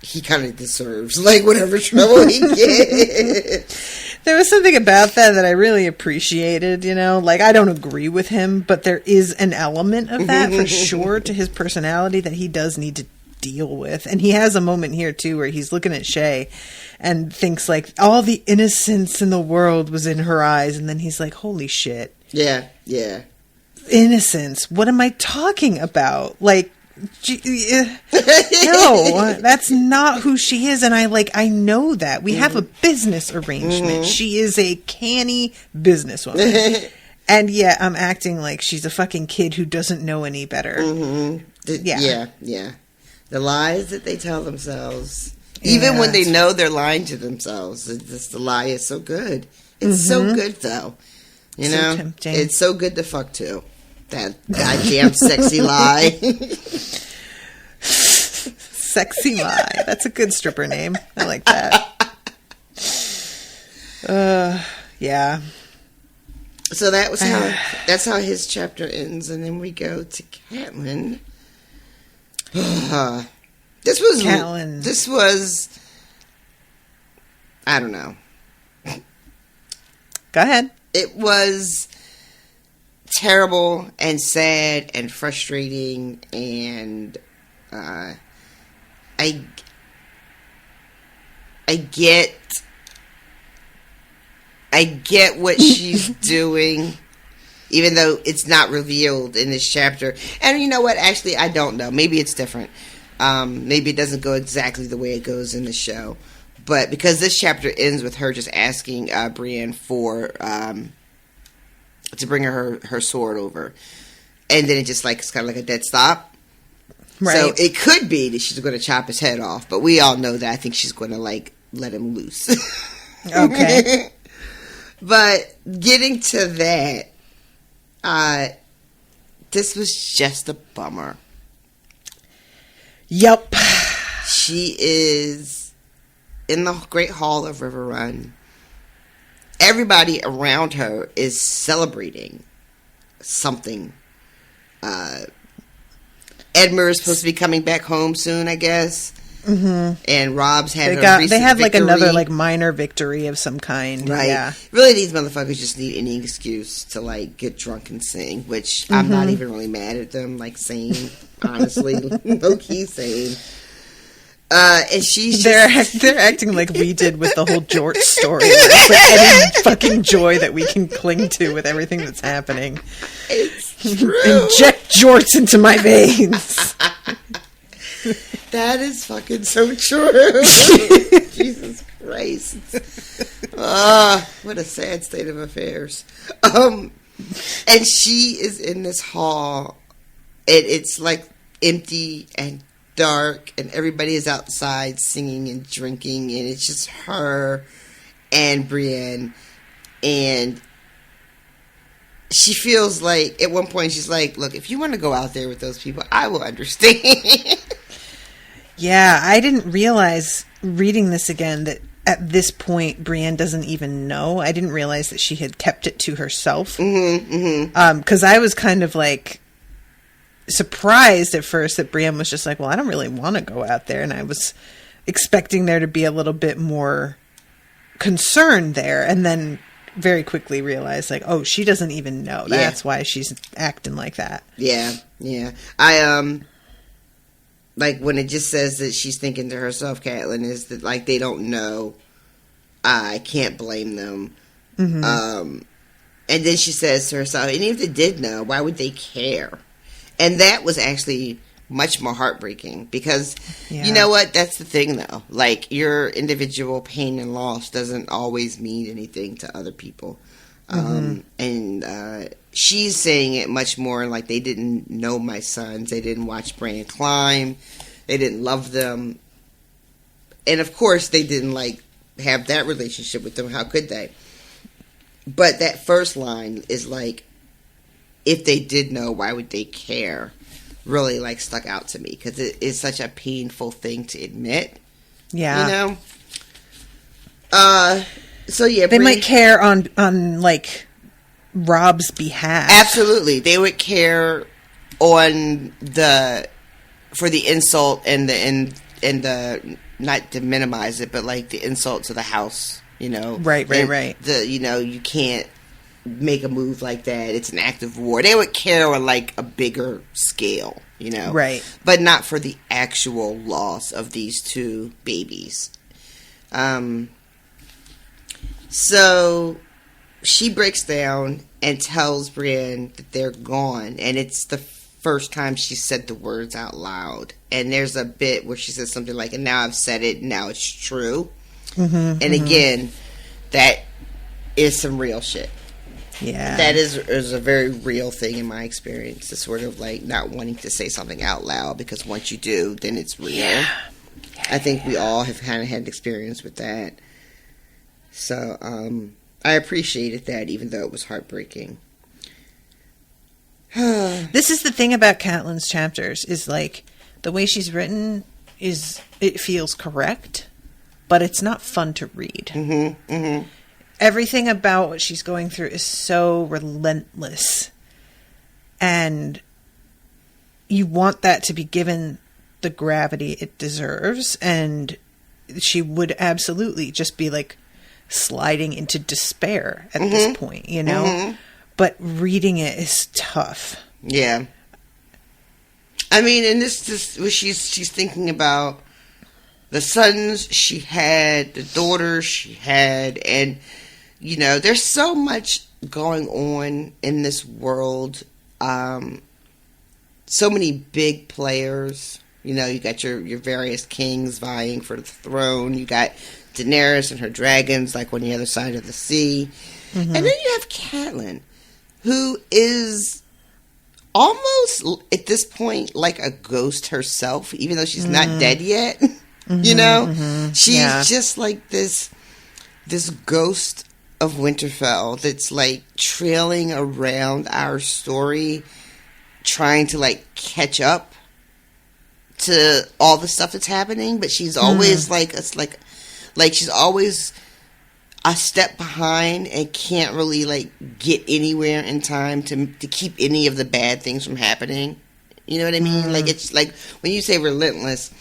he kind of deserves, like, whatever trouble he gets. There was something about that I really appreciated, you know? Like, I don't agree with him, but there is an element of that, for sure, to his personality that he does need to deal with. And he has a moment here, too, where he's looking at Shay and thinks, like, all the innocence in the world was in her eyes, and then he's like, holy shit. Yeah. Innocence? What am I talking about? Like, no, that's not who she is, and I know that. We have a business arrangement. She is a canny businesswoman. And yet I'm acting like she's a fucking kid who doesn't know any better. Yeah. The lies that they tell themselves, even when they know they're lying to themselves, the lie is so good. It's so good, though. You know? Tempting. It's so good to fuck, too. That goddamn sexy lie. Sexy lie. That's a good stripper name. I like that. Yeah. So that's how his chapter ends, and then we go to Catelyn. This was I don't know. Go ahead. It was terrible and sad and frustrating, and I get what she's doing, even though it's not revealed in this chapter. And you know what? Actually, I don't know. Maybe it's different. Maybe it doesn't go exactly the way it goes in the show. But because this chapter ends with her just asking Brienne for to bring her sword over, and then it just like it's kind of like a dead stop. Right. So it could be that she's going to chop his head off, but we all know that I think she's going to like let him loose. Okay. But getting to that, this was just a bummer. Yep. She is in the Great Hall of River Run. Everybody around her is celebrating something. Edmure is supposed to be coming back home soon, I guess. Mm-hmm. And Rob's had they had like another like minor victory of some kind. Right. Yeah. Really, these motherfuckers just need any excuse to like get drunk and sing, which I'm not even really mad at them like saying, honestly, low key saying. And she's just... they're acting like we did with the whole Jort story. It's like any fucking joy that we can cling to with everything that's happening. It's true. Inject Jorts into my veins. That is fucking so true. Jesus Christ. What a sad state of affairs. And she is in this hall, and it's like empty and dark, and everybody is outside singing and drinking, and it's just her and Brienne, and she feels like at one point she's like, look, if you want to go out there with those people, I will understand. Yeah, I didn't realize reading this again that at this point Brienne doesn't even know. I didn't realize that she had kept it to herself. Because I was kind of like surprised at first that Brienne was just like, well, I don't really want to go out there, and I was expecting there to be a little bit more concern there, and then very quickly realized like, oh, she doesn't even know. That's why she's acting like that. Yeah. I like when it just says that she's thinking to herself, Catelyn, is that like they don't know. I can't blame them. And then she says to herself, and if they did know, why would they care? And that was actually much more heartbreaking because Yeah. you know what? That's the thing though. Like your individual pain and loss doesn't always mean anything to other people. And she's saying it much more like they didn't know my sons. They didn't watch Bran climb. They didn't love them. And of course they didn't like have that relationship with them. How could they? But that first line is like, if they did know, why would they care? Really like stuck out to me because it is such a painful thing to admit. Yeah. You know? So yeah. They might care on like Rob's behalf. Absolutely. They would care on for the insult and the not to minimize it, but like the insult to the house, you know. Right. You can't make a move like that. It's an act of war. They would care on like a bigger scale, you know. Right. But not for the actual loss of these two babies. So she breaks down and tells Brienne that they're gone, and it's the first time she said the words out loud. And there's a bit where she says something like, and now I've said it, now it's true. And again, that is some real shit. Yeah. That is a very real thing in my experience. It's sort of like not wanting to say something out loud because once you do, then it's real. Yeah. I think we all have kind of had experience with that. So, I appreciated that even though it was heartbreaking. This is the thing about Catelyn's chapters is like the way she's written it feels correct, but it's not fun to read. Everything about what she's going through is so relentless, and you want that to be given the gravity it deserves, and she would absolutely just be like sliding into despair at this point, you know? But reading it is tough. Yeah. I mean, and this she's thinking about the sons she had, the daughters she had, and you know, there's so much going on in this world. So many big players. You know, you got your various kings vying for the throne. You got Daenerys and her dragons, like on the other side of the sea. And then you have Catelyn, who is almost, at this point, like a ghost herself, even though she's not dead yet. You know? She's just like this ghost of Winterfell that's like trailing around our story, trying to like catch up to all the stuff that's happening, but she's always like she's always a step behind and can't really like get anywhere in time to keep any of the bad things from happening. You know what I mean? Like, it's like when you say relentless,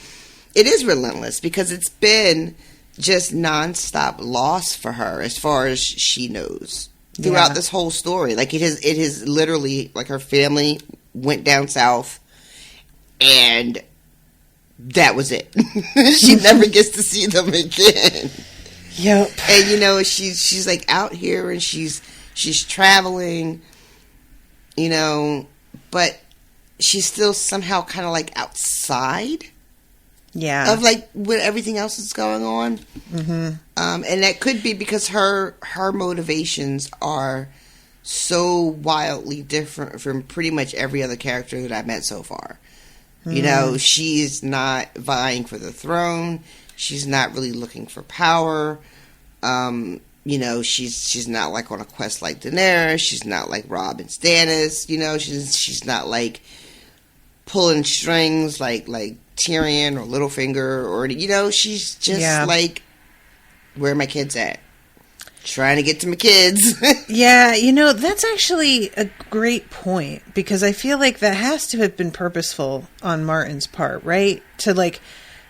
it is relentless because it's been just nonstop loss for her as far as she knows throughout this whole story. Like it has literally, like, her family went down south and that was it. She never gets to see them again. Yep. And you know, she's like out here and she's traveling, you know, but she's still somehow kind of like outside. Yeah. Of like what everything else is going on. And that could be because her motivations are so wildly different from pretty much every other character that I've met so far. You know, she's not vying for the throne. She's not really looking for power. You know, she's not like on a quest like Daenerys. She's not like Robb and Stannis. You know, she's not like pulling strings like Tyrion or Littlefinger, or, you know, she's just like, where are my kids at? Trying to get to my kids. Yeah, you know, that's actually a great point, because I feel like that has to have been purposeful on Martin's part, right? To like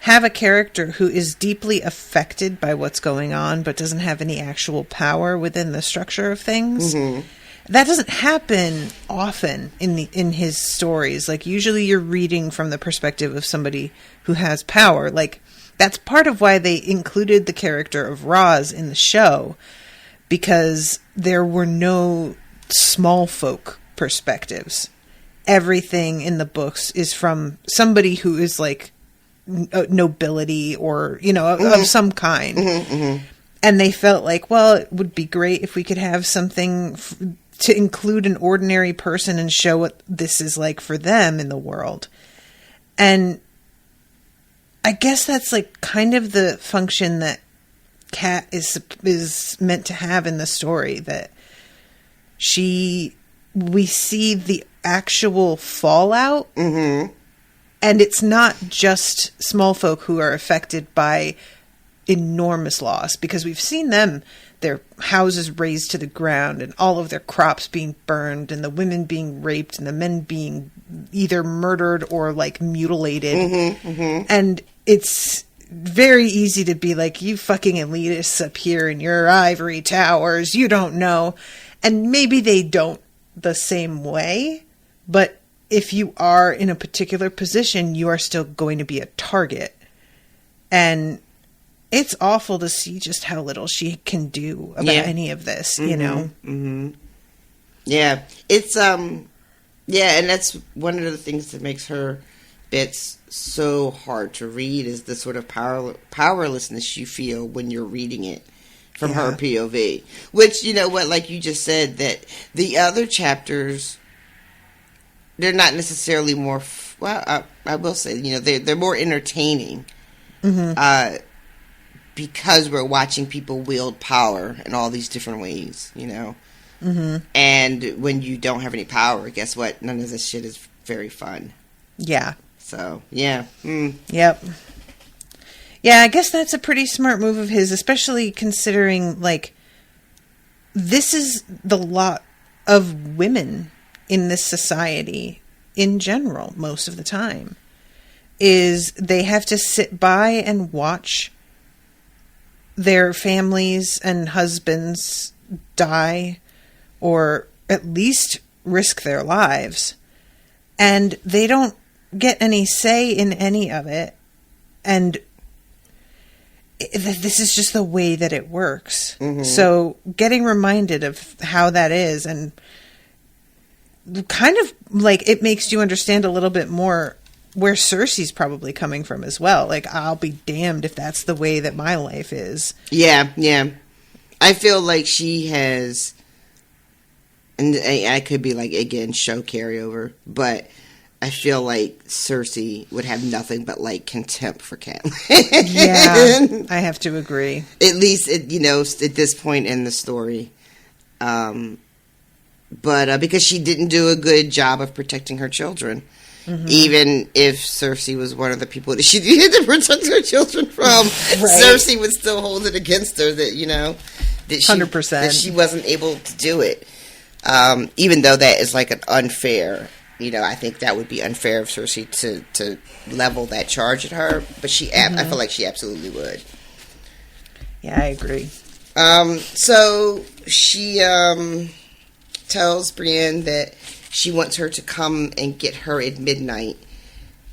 have a character who is deeply affected by what's going on but doesn't have any actual power within the structure of things. That doesn't happen often in his stories. Like, usually you're reading from the perspective of somebody who has power. Like, that's part of why they included the character of Roz in the show, because there were no small folk perspectives. everything in the books is from somebody who is like nobility or, you know, of some kind. And they felt like, well, it would be great if we could have something to include an ordinary person and show what this is like for them in the world. And I guess that's like kind of the function that Cat is meant to have in the story, that we see the actual fallout, and it's not just small folk who are affected by enormous loss, because we've seen them, their houses razed to the ground and all of their crops being burned and the women being raped and the men being either murdered or like mutilated. And it's very easy to be like, you fucking elitists up here in your ivory towers, you don't know. And maybe they don't the same way, but if you are in a particular position, you are still going to be a target. And it's awful to see just how little she can do about any of this, you know? Yeah. It's, yeah, and that's one of the things that makes her bits so hard to read, is the sort of powerlessness you feel when you're reading it from her POV. Which, you know what, like you just said, that the other chapters, they're not necessarily more, well, I will say, you know, they're more entertaining. Because we're watching people wield power in all these different ways, you know? And when you don't have any power, guess what? None of this shit is very fun. Yeah. So, yeah. Yep. Yeah, I guess that's a pretty smart move of his, especially considering, like, this is the lot of women in this society in general, most of the time, is they have to sit by and watch their families and husbands die, or at least risk their lives, and they don't get any say in any of it. And this is just the way that it works. So getting reminded of how that is, and kind of like, it makes you understand a little bit more where Cersei's probably coming from as well. Like, I'll be damned if that's the way that my life is. Yeah. I feel like she has, and I could be like, again, show carryover, but I feel like Cersei would have nothing but like contempt for Catelyn. Yeah, I have to agree. At least, you know, at this point in the story. But because she didn't do a good job of protecting her children. Even if Cersei was one of the people that she needed to protect her children from, Cersei would still hold it against her that, you know, that 100%. That she wasn't able to do it. Even though that is like an unfair, you know, I think that would be unfair of Cersei to level that charge at her. But I feel like she absolutely would. Yeah, I agree. So she tells Brienne that she wants her to come and get her at midnight.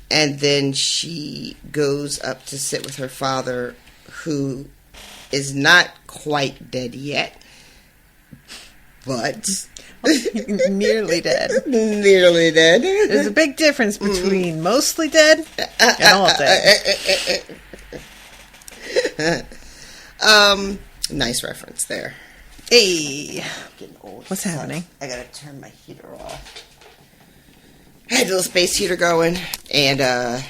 And then she goes up to sit with her father, who is not quite dead yet, but nearly dead. Nearly dead. There's a big difference between mostly dead and all dead. Nice reference there. Hey, Getting old. what's happening? I gotta turn my heater off. I had a little space heater going, and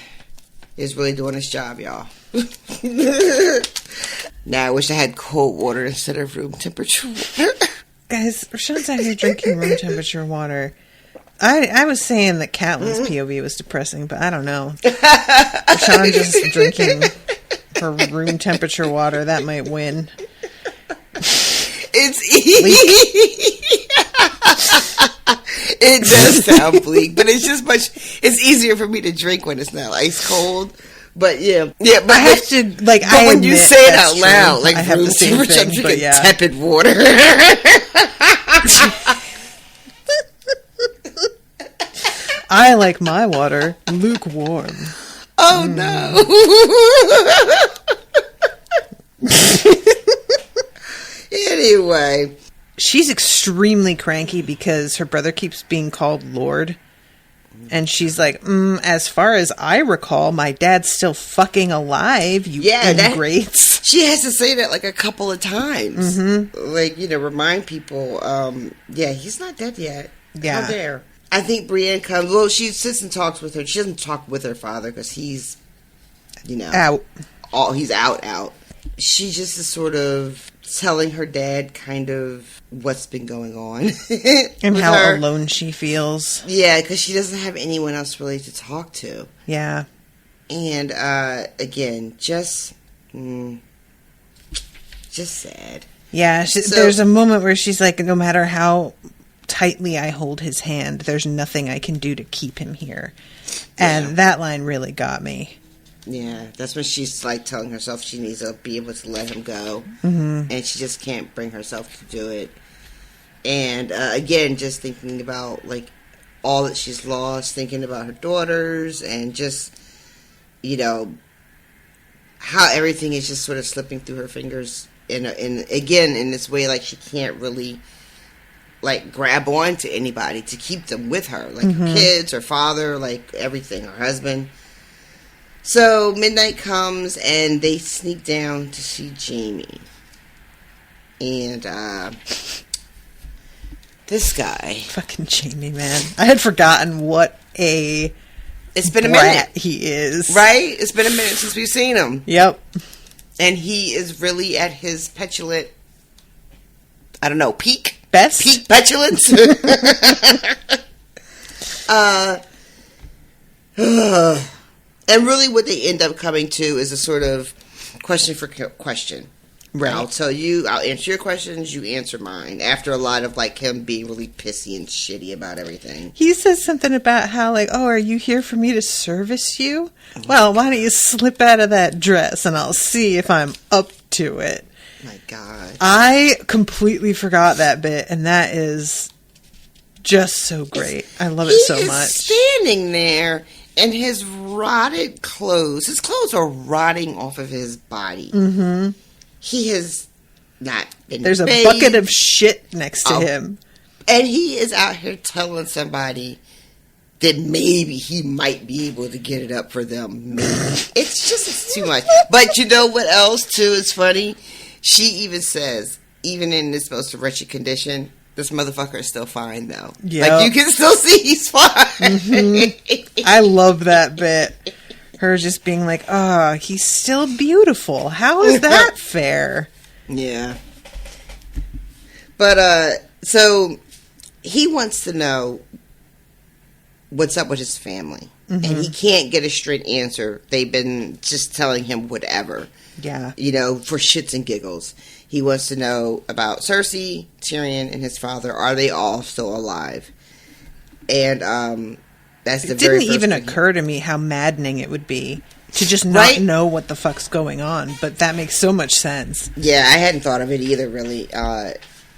it's really doing its job, y'all. Now I wish I had cold water instead of room temperature water. Guys, Rashawn's out here drinking room temperature water. I was saying that Catelyn's POV was depressing, but I don't know. Rashawn just drinking her room temperature water, that might win. It's it does sound bleak, but it's just it's easier for me to drink when it's not ice cold. But yeah, but I have to like. But I when you say it out loud, like I have the same temperature, I'm thing, drinking but yeah. tepid water. I like my water lukewarm. Oh no. Anyway, she's extremely cranky because her brother keeps being called Lord, And she's like, as far as I recall, my dad's still fucking alive, you ingrates. She has to say that like a couple of times. Like, remind people, he's not dead yet. Yeah. How dare. I think Brienne comes, well, she sits and talks with her. She doesn't talk with her father because he's, out. He's out. She just is sort of telling her dad kind of what's been going on. And how alone she feels. Yeah, because she doesn't have anyone else really to talk to. Yeah. And, again, just sad. Yeah, there's a moment where she's like, no matter how tightly I hold his hand, there's nothing I can do to keep him here. And that line really got me. Yeah, that's when she's like telling herself she needs to be able to let him go. And she just can't bring herself to do it. And again, just thinking about like all that she's lost, thinking about her daughters, and just, how everything is just sort of slipping through her fingers in this way, like she can't really like grab on to anybody to keep them with her, like her kids, her father, like everything, her husband. So midnight comes and they sneak down to see Jaime. And this guy, fucking Jaime, man, I had forgotten what a it's been a minute he is. Right? It's been a minute since we've seen him. Yep. And he is really at his petulant, I don't know, peak petulance. And really what they end up coming to is a sort of question for question. Right. I'll answer your questions, you answer mine. After a lot of like him being really pissy and shitty about everything. He says something about how like, oh, are you here for me to service you? Well, why don't you slip out of that dress and I'll see if I'm up to it. My God. I completely forgot that bit, and that is just so great. I love it so much. He's standing there and his rotted clothes, his clothes are rotting off of his body. He has not been There's bathed. a bucket of shit next to him. And he is out here telling somebody that maybe he might be able to get it up for them. Maybe. It's too much. But you know what else, too, is funny? She even says, even in this most wretched condition, this motherfucker is still fine, though. Yep. Like, you can still see he's fine. I love that bit. Her just being like, he's still beautiful. How is that fair? Yeah. But, so, he wants to know what's up with his family. And he can't get a straight answer. They've been just telling him whatever. Yeah. For shits and giggles. He wants to know about Cersei, Tyrion, and his father. Are they all still alive? And, that's the very first thing. It didn't even occur to me how maddening it would be to just not know what the fuck's going on. But that makes so much sense. Yeah, I hadn't thought of it either, really.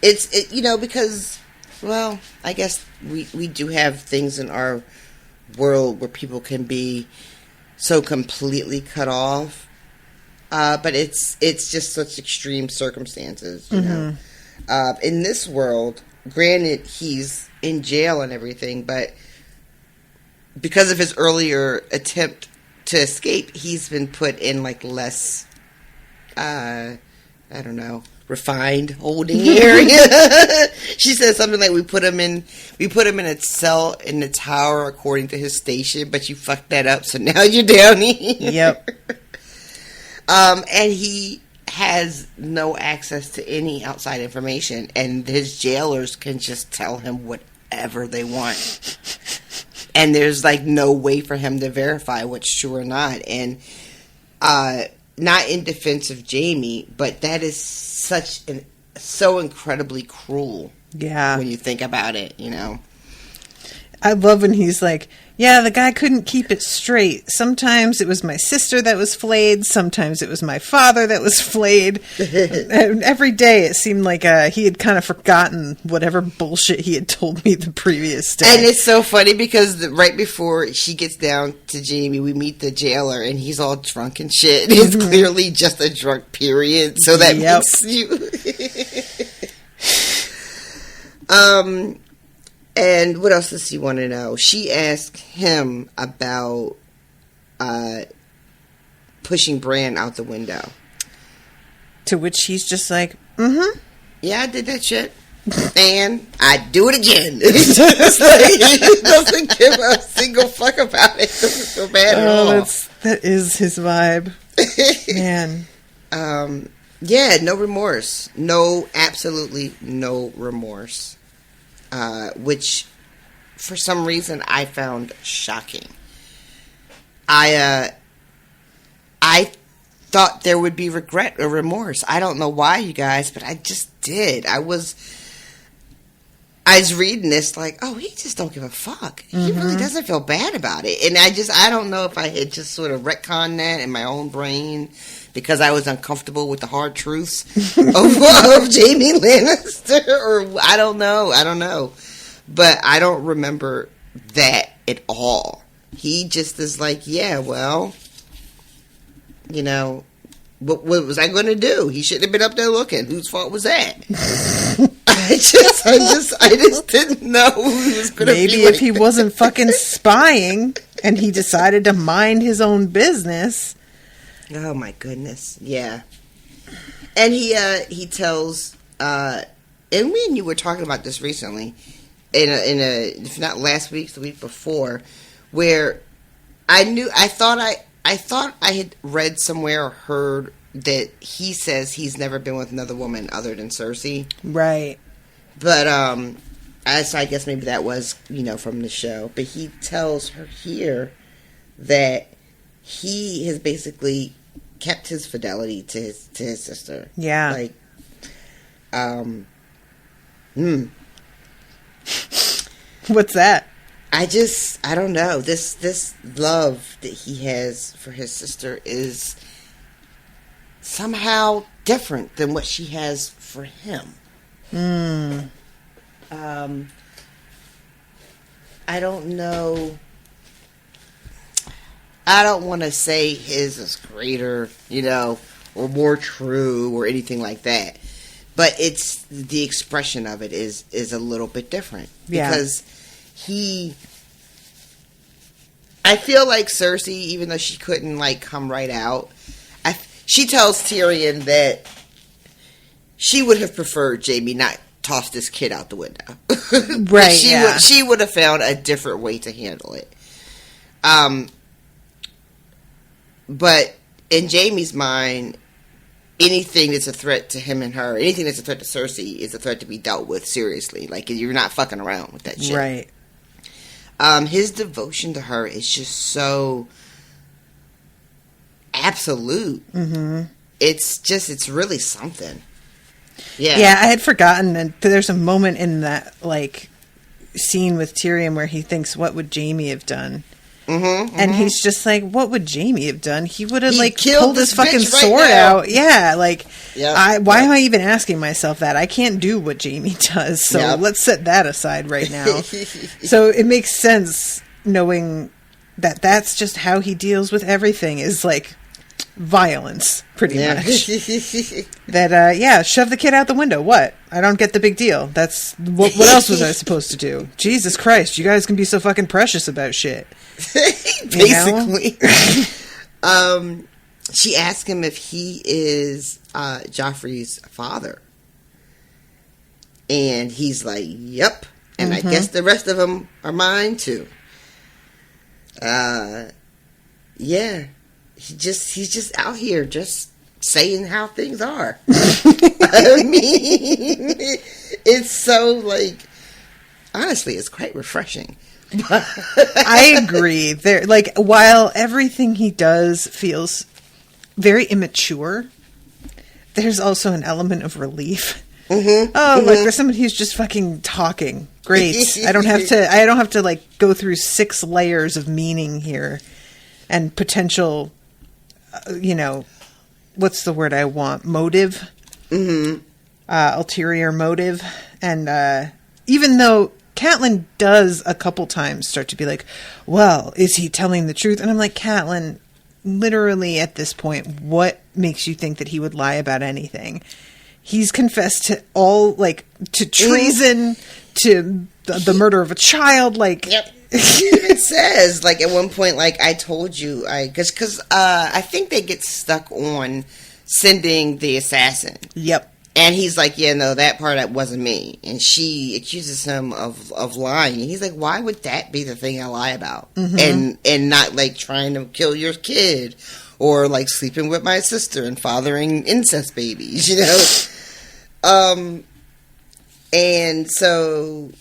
It's because, well, I guess we do have things in our world where people can be so completely cut off. But it's just such extreme circumstances, you know. In this world, granted, he's in jail and everything, but because of his earlier attempt to escape, he's been put in like less, I don't know, refined holding area. She said something like, we put him in a cell in the tower according to his station, but you fucked that up, so now you're down here. Yep. And he has no access to any outside information, and his jailers can just tell him whatever they want. And there's like no way for him to verify what's true or not. And not in defense of Jaime, but that is so incredibly cruel. Yeah. When you think about it, I love when he's like, yeah, the guy couldn't keep it straight. Sometimes it was my sister that was flayed. Sometimes it was my father that was flayed. And every day it seemed like he had kind of forgotten whatever bullshit he had told me the previous day. And it's so funny because right before she gets down to Jaime, we meet the jailer and he's all drunk and shit. He's clearly just a drunk, period. So that makes you... And what else does he want to know? She asked him about pushing Bran out the window. To which he's just like, mm-hmm. Yeah, I did that shit. And I'd do it again. It's just like, he doesn't give a single fuck about it. Doesn't feel bad at all. That is his vibe. Man. Yeah, no remorse. No, absolutely no remorse. Which, for some reason, I found shocking. I thought there would be regret or remorse. I don't know why, you guys, but I just did. I was reading this like, oh, he just don't give a fuck. He really doesn't feel bad about it. And I don't know if I had just sort of retconned that in my own brain because I was uncomfortable with the hard truths of Jaime Lannister, or I don't know. But I don't remember that at all. He just is like, yeah, well, you know, what was I going to do? He shouldn't have been up there looking. Whose fault was that? I just didn't know who he was going to be. Maybe if he wasn't fucking spying and he decided to mind his own business. Oh my goodness, yeah. And he tells, and me and you were talking about this recently, in a if not last week, the week before, where I thought I had read somewhere or heard that he says he's never been with another woman other than Cersei. Right. But I guess maybe that was, from the show. But he tells her here that he has basically kept his fidelity to his sister. Yeah. Like, What's that? I don't know. This love that he has for his sister is somehow different than what she has for him. I don't know. I don't want to say his is greater, or more true or anything like that. But it's the expression of it is a little bit different. Yeah. Because I feel like Cersei, even though she couldn't come right out, she tells Tyrion that she would have preferred Jaime not toss this kid out the window. Right. She would have found a different way to handle it. But in Jaime's mind, anything that's a threat to him and her, anything that's a threat to Cersei is a threat to be dealt with seriously. Like, you're not fucking around with that shit. Right. His devotion to her is just so absolute. Mm-hmm. It's really something. Yeah. Yeah, I had forgotten that there's a moment in that, scene with Tyrion where he thinks, what would Jaime have done? And he's just like, what would Jaime have done? He would have, pulled his fucking sword out. Yeah, why am I even asking myself that? I can't do what Jaime does, so let's set that aside right now. So it makes sense knowing that that's just how he deals with everything, is, violence, pretty much. That, shove the kid out the window. What? I don't get the big deal. That's, what else was I supposed to do? Jesus Christ, you guys can be so fucking precious about shit. Basically. She asked him if he is Joffrey's father. And he's like, yep. And I guess the rest of them are mine too. Yeah. He's just out here just saying how things are. I mean, it's so honestly, it's quite refreshing. I agree. While everything he does feels very immature, there's also an element of relief. Look, there's somebody who's just fucking talking. Great. I don't have to go through 6 layers of meaning here and potential, what's the word I want? Motive. Ulterior motive. And even though Catelyn does a couple times start to be like, well, is he telling the truth? And I'm like, Catelyn, literally at this point, what makes you think that he would lie about anything? He's confessed to all, to treason, to the murder of a child. Like, yep. He even says, like, at one point, like, I told you, because I think they get stuck on sending the assassin. Yep. And he's like, yeah, no, that part, that wasn't me. And she accuses him of lying. And he's like, why would that be the thing I lie about? And not, like, trying to kill your kid or, like, sleeping with my sister and fathering incest babies, you know? And so,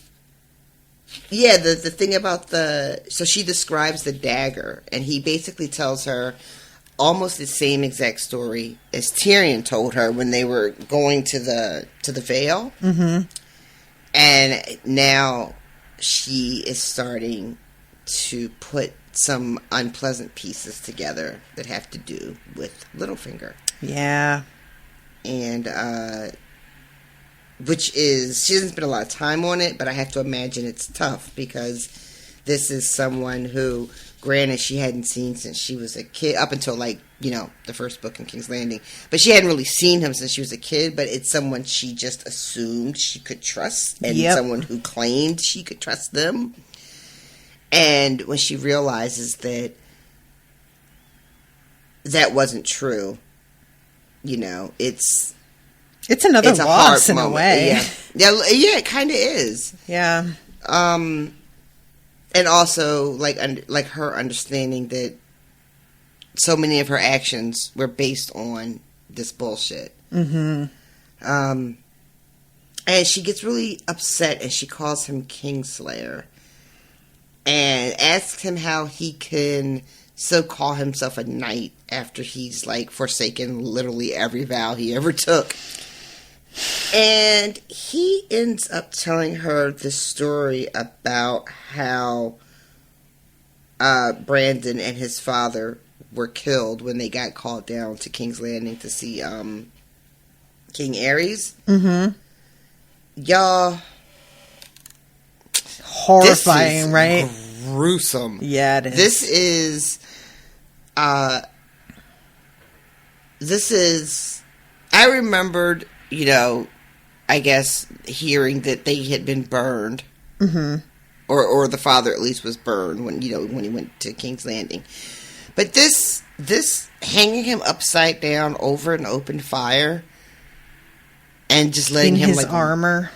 yeah, the thing about so she describes the dagger, and he basically tells her almost the same exact story as Tyrion told her when they were going to the Vale. And now she is starting to put some unpleasant pieces together that have to do with Littlefinger. Yeah. And which is, she doesn't spend a lot of time on it, but I have to imagine it's tough because this is someone who, granted, she hadn't seen since she was a kid, up until, like, you know, the first book in King's Landing. But she hadn't really seen him since she was a kid, but it's someone she just assumed she could trust, and someone who claimed she could trust them. And when she realizes that that wasn't true, you know, it's another loss in a way. Yeah, it kind of is. Yeah. And also, like her understanding that so many of her actions were based on this bullshit. And she gets really upset, and she calls him Kingslayer, and asks him how he can so call himself a knight after he's, like, forsaken literally every vow he ever took. And he ends up telling her the story about how Brandon and his father were killed when they got called down to King's Landing to see King Aerys. Y'all, horrifying, right? Gruesome. Yeah, it is. This is. I remembered, you know, I guess hearing that they had been burned, or the father at least was burned when he went to King's Landing. But this hanging him upside down over an open fire, and just letting him, like,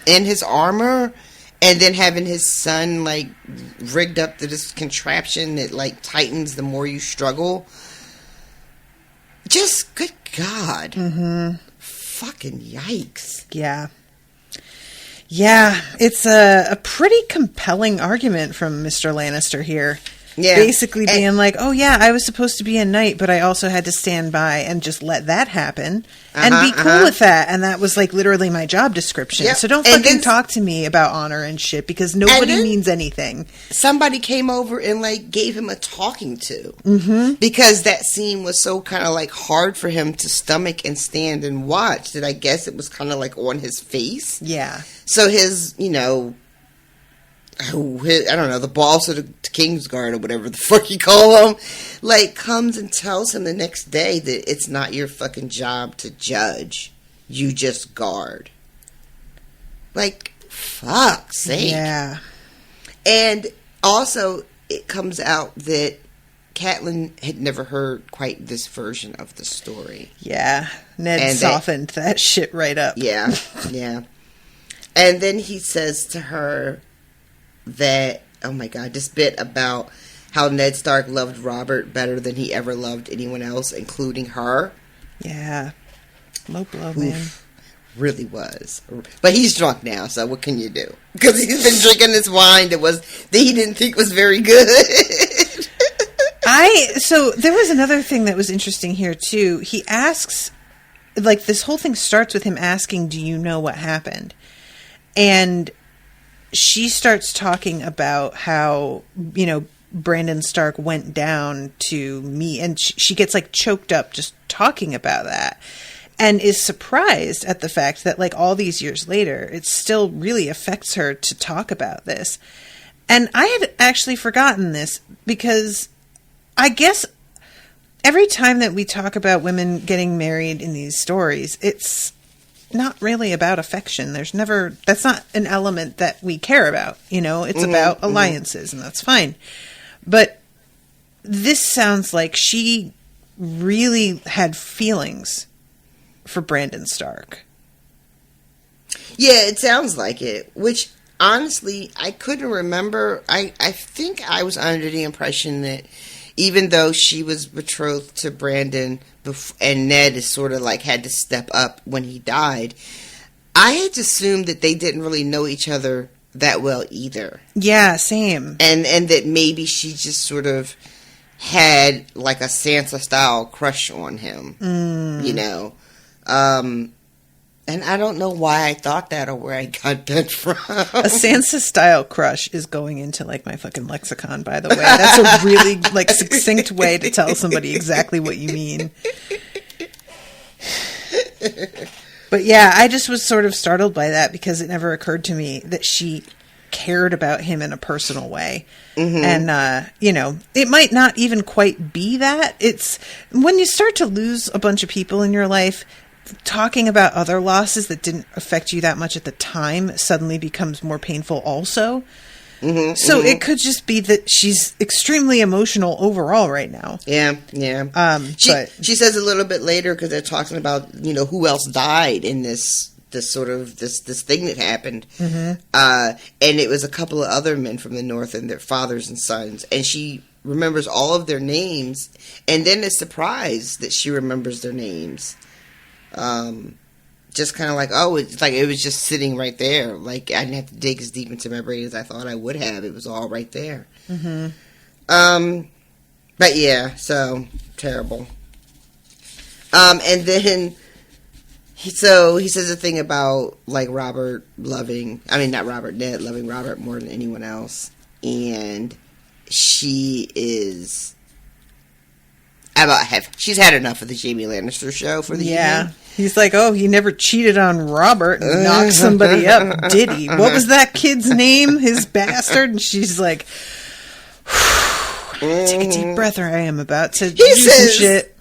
in his armor, and then having his son, like, rigged up to this contraption that, like, tightens the more you struggle. Just, good God. Fucking yikes. Yeah. Yeah, it's a pretty compelling argument from Mr. Lannister here. Yeah. Basically being like, oh yeah, I was supposed to be a knight, but I also had to stand by and just let that happen and be cool with that. And that was, like, literally my job description. Yep. So don't fucking talk to me about honor and shit, because nobody means anything. Somebody came over and, like, gave him a talking to. Because that scene was so kind of, like, hard for him to stomach and stand and watch that I guess it was kind of, like, on his face. Yeah. So his, you know, I don't know, the boss of the Kingsguard or whatever the fuck you call him, like, comes and tells him the next day that it's not your fucking job to judge. You just guard. Like, fuck's sake. Yeah. And also, it comes out that Catelyn had never heard quite this version of the story. Yeah. Ned softened that shit right up. Yeah, yeah. And then he says to her that, oh my God, this bit about how Ned Stark loved Robert better than he ever loved anyone else, including her. Yeah. Low blow, man. Really was. But he's drunk now, so what can you do? Because he's been drinking this wine that he didn't think was very good. So there was another thing that was interesting here, too. He asks, like, this whole thing starts with him asking, do you know what happened? And she starts talking about how, you know, Brandon Stark went down to meet, and she gets, like, choked up just talking about that, and is surprised at the fact that, like, all these years later, it still really affects her to talk about this. And I had actually forgotten this, because I guess every time that we talk about women getting married in these stories, it's not really about affection. That's not an element that we care about, it's about alliances, and that's fine. But this sounds like she really had feelings for Brandon Stark. Yeah, it sounds like it, which honestly, I couldn't remember. I think I was under the impression that even though she was betrothed to Brandon and Ned is sort of like had to step up when he died, I had assumed that they didn't really know each other that well either. Yeah, same. And that maybe she just sort of had like a Sansa-style crush on him, and I don't know why I thought that or where I got that from. A Sansa-style crush is going into, like, my fucking lexicon, by the way. That's a really, like, succinct way to tell somebody exactly what you mean. But, yeah, I just was sort of startled by that because it never occurred to me that she cared about him in a personal way. Mm-hmm. And, it might not even quite be that. It's when you start to lose a bunch of people in your life, talking about other losses that didn't affect you that much at the time suddenly becomes more painful also. Mm-hmm, so it could just be that she's extremely emotional overall right now. Yeah. She says a little bit later, because they're talking about, who else died in this thing that happened. Mm-hmm. And it was a couple of other men from the north and their fathers and sons. And she remembers all of their names and then is surprised that she remembers their names. Just kind of like, it's like it was just sitting right there. Like I didn't have to dig as deep into my brain as I thought I would have. It was all right there. Mm-hmm. But yeah, so terrible. And then he says a thing about like Ned loving Robert more than anyone else, and she is. She's had enough of the Jaime Lannister show for the evening. He's like, he never cheated on Robert and knocked somebody up, did he? What was that kid's name? His bastard? And she's like, take a deep breath or I am about to do some shit.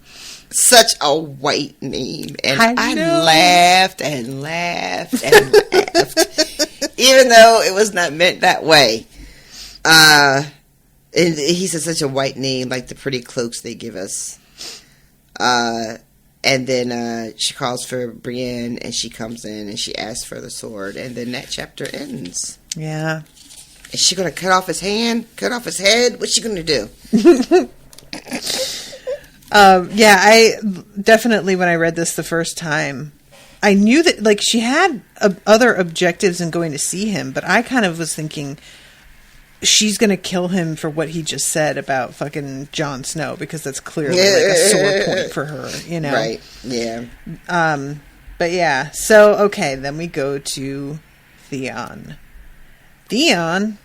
Such a white name. And I laughed and laughed and laughed. Even though it was not meant that way. And he said such a white name, like the pretty cloaks they give us. And then she calls for Brienne, and she comes in, and she asks for the sword. And then that chapter ends. Yeah. Is she going to cut off his hand? Cut off his head? What's she going to do? I definitely, when I read this the first time, I knew that, like, she had other objectives in going to see him, but I kind of was thinking she's going to kill him for what he just said about fucking Jon Snow, because that's clearly like a sore point for her, Right, yeah. But yeah, so, okay, then we go to Theon. Theon,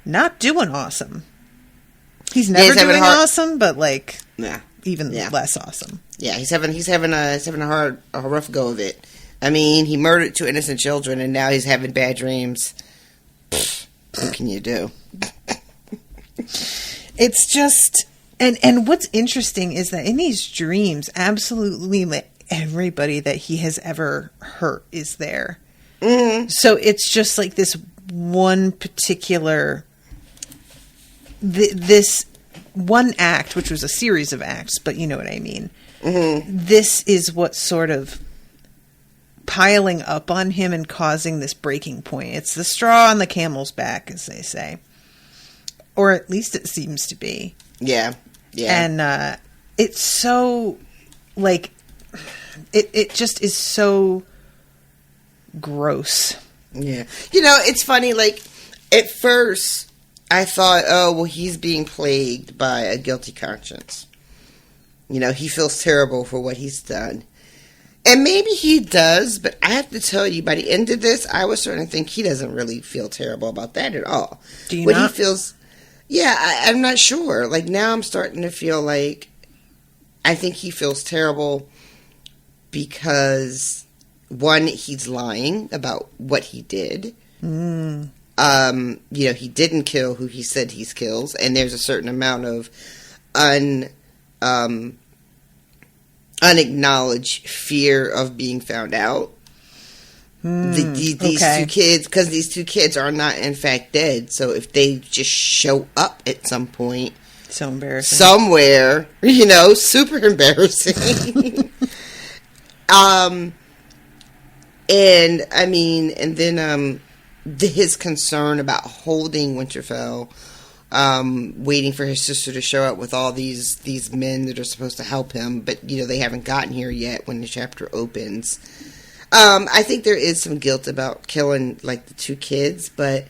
not doing awesome. He's never doing awesome, but like, even less awesome. Yeah, he's having a rough go of it. I mean, he murdered 2 innocent children, and now he's having bad dreams. What can you do? It's just, and what's interesting is that in these dreams, absolutely everybody that he has ever hurt is there. Mm-hmm. So it's just like this one particular, this one act, which was a series of acts, but you know what I mean. Mm-hmm. This is what's sort of piling up on him and causing this breaking point. It's the straw on the camel's back, as they say. Or at least it seems to be. Yeah. Yeah. And it's so, like, it just is so gross. Yeah. It's funny, like, at first, I thought, he's being plagued by a guilty conscience. He feels terrible for what he's done. And maybe he does, but I have to tell you, by the end of this, I was starting to think he doesn't really feel terrible about that at all. Do you not? He feels... Yeah, I'm not sure. Like, now I'm starting to feel like I think he feels terrible because, one, he's lying about what he did. Mm. He didn't kill who he said he kills, and there's a certain amount of unacknowledged fear of being found out. These two kids, because these two kids are not in fact dead. So if they just show up at some point, so embarrassing, somewhere, super embarrassing. And I mean, and then his concern about holding Winterfell, waiting for his sister to show up with all these men that are supposed to help him, but they haven't gotten here yet when the chapter opens. I think there is some guilt about killing like the two kids, but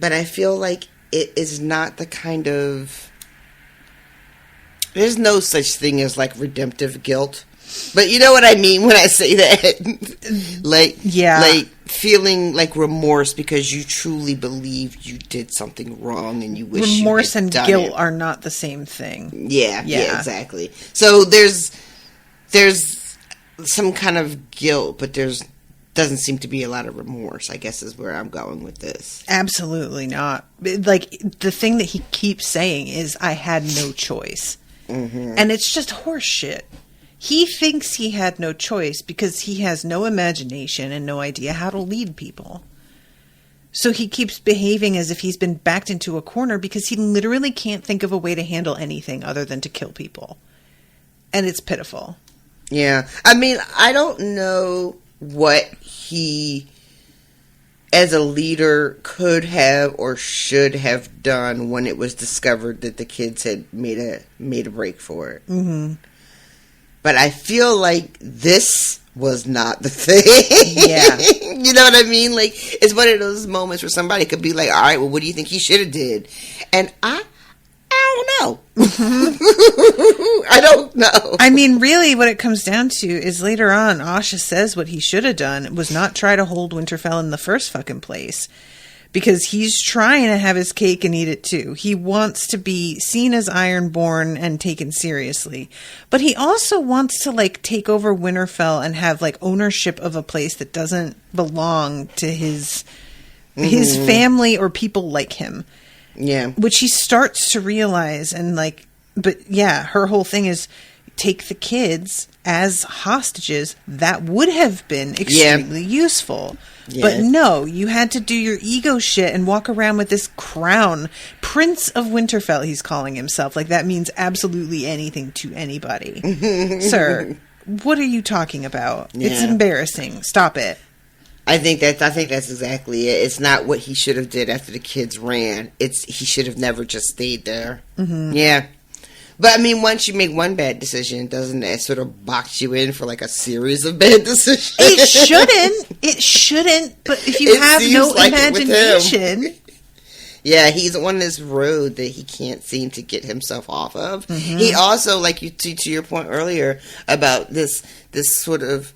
I feel like it is not the kind of, there's no such thing as like redemptive guilt. But you know what I mean when I say that? like feeling like remorse because you truly believe you did something wrong and you wish remorse you had and done guilt it. Are not the same thing. Yeah, exactly. So there's some kind of guilt, but doesn't seem to be a lot of remorse, I guess is where I'm going with this. Absolutely not. Like, the thing that he keeps saying is, I had no choice. Mm-hmm. And it's just horse shit. He thinks he had no choice because he has no imagination and no idea how to lead people. So he keeps behaving as if he's been backed into a corner because he literally can't think of a way to handle anything other than to kill people. And it's pitiful. Yeah. I mean, I don't know what he, as a leader, could have or should have done when it was discovered that the kids had made a break for it. Mm-hmm. But I feel like this was not the thing. Yeah. You know what I mean? Like, it's one of those moments where somebody could be like, all right, well, what do you think he should have did? And I don't know. I don't know. I mean, really, what it comes down to is later on, Asha says what he should have done was not try to hold Winterfell in the first fucking place. Because he's trying to have his cake and eat it too. He wants to be seen as Ironborn and taken seriously. But he also wants to, like, take over Winterfell and have, like, ownership of a place that doesn't belong to his family or people like him. Yeah. Which he starts to realize, and like, but yeah, her whole thing is take the kids as hostages. That would have been extremely useful. Yeah. But no, you had to do your ego shit and walk around with this crown. Prince of Winterfell, he's calling himself. Like, that means absolutely anything to anybody. Sir, what are you talking about? Yeah. It's embarrassing. Stop it. I think that's exactly it. It's not what he should have did after the kids ran. It's he should have never just stayed there. Mm-hmm. Yeah. But I mean, once you make one bad decision, doesn't that sort of box you in for like a series of bad decisions? It shouldn't. It shouldn't. But if you have no imagination. Yeah, he's on this road that he can't seem to get himself off of. Mm-hmm. He also, like you to your point earlier about this sort of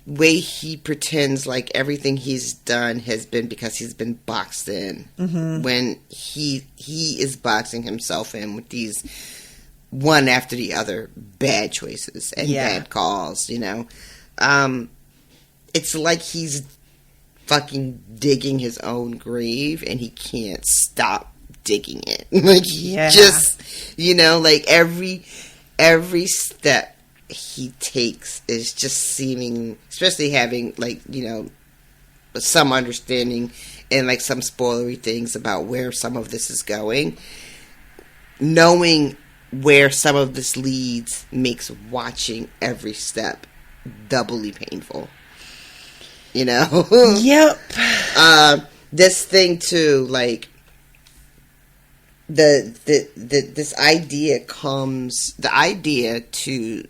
way he pretends like everything he's done has been because he's been boxed in, when he is boxing himself in with these one after the other bad choices and bad calls, you know. It's like he's fucking digging his own grave and he can't stop digging it. Like, just, you know, like every step he takes is just seeming, especially having, like, you know, some understanding and like some spoilery things about where some of this is going. Knowing where some of this leads makes watching every step doubly painful. You know? Yep. This thing too, like this idea comes, the idea to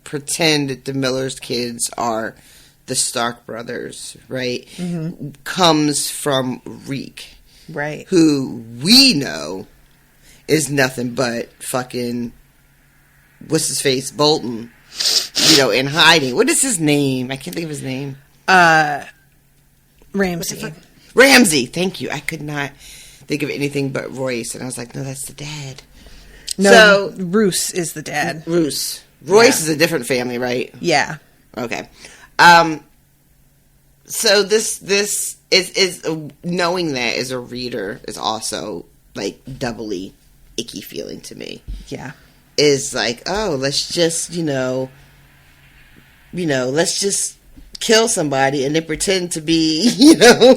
pretend that the Miller's kids are the Stark brothers, right? Mm-hmm. Comes from Reek, right? Who we know is nothing but fucking what's his face, Bolton, you know, in hiding. What is his name? I can't think of his name. Ramsay. Ramsay. Thank you. I could not think of anything but Royce, and I was like, no, that's the dad. No, so, Roose is the dad. Roose. Royce is a different family, right? Yeah. Okay. So this is knowing that as a reader is also like doubly icky feeling to me. Yeah. Is like, oh, let's just, you know, let's just kill somebody and then pretend to be, you know.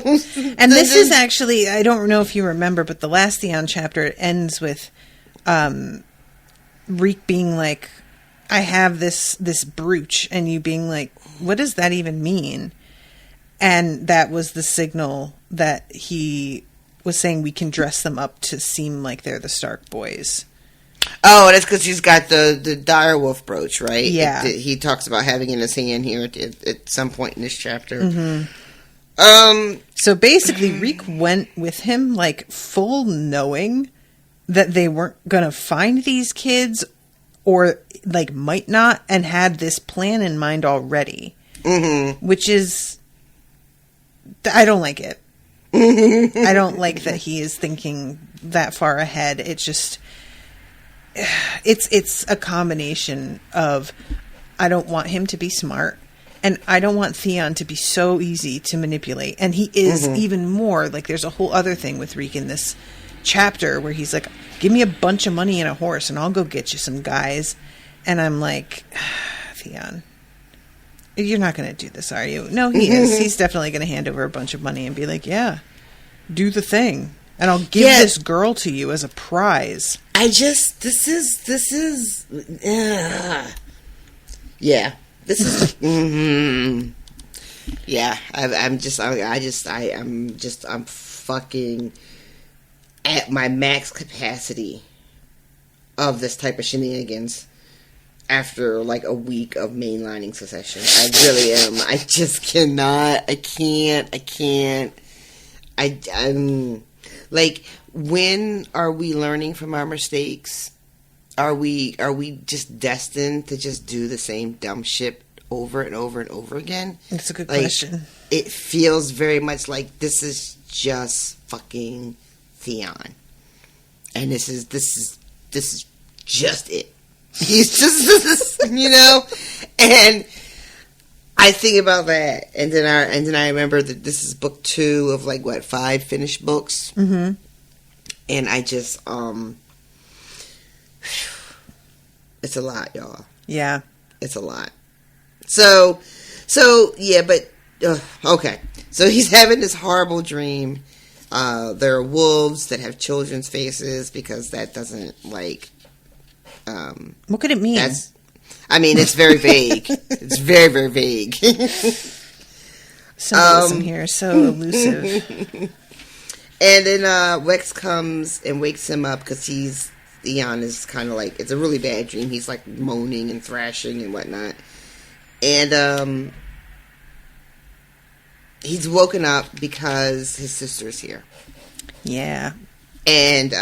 And this is actually, I don't know if you remember, but the last Theon chapter ends with Reek being like, I have this brooch, and you being like, what does that even mean? And that was the signal that he was saying we can dress them up to seem like they're the Stark boys. Oh, that's because he's got the direwolf brooch, right? Yeah. He talks about having it in his hand here at some point in this chapter. Mm-hmm. So basically, Reek went with him, like, full knowing that they weren't going to find these kids, or, like, might not, and had this plan in mind already. Mm-hmm. Which is... I don't like it. I don't like that he is thinking that far ahead. It just... It's a combination of I don't want him to be smart, and I don't want Theon to be so easy to manipulate. And he is even more. Like, there's a whole other thing with Reek in this chapter where he's like, give me a bunch of money and a horse and I'll go get you some guys. And I'm like, Theon, you're not going to do this, are you? No, he is. He's definitely going to hand over a bunch of money and be like, yeah, do the thing. And I'll give this girl to you as a prize. This is, yeah, I'm fucking at my max capacity of this type of shenanigans after like a week of mainlining Succession. I really am. I just cannot. I'm like, when are we learning from our mistakes? Are we just destined to just do the same dumb shit over and over and over again? That's a good question. It feels very much like this is just fucking Theon, and this is just it. He's just and I think about that, and then I remember that this is book 2 of like 5 finished books, and I just it's a lot, y'all. Yeah, it's a lot. So yeah, but okay. So he's having this horrible dream. There are wolves that have children's faces because that doesn't like. What could it mean? It's very vague. It's very, very vague. Symbolism here is so elusive. And then Wex comes and wakes him up because Theon is kind of like, it's a really bad dream. He's like moaning and thrashing and whatnot. And he's woken up because his sister's here. Yeah. And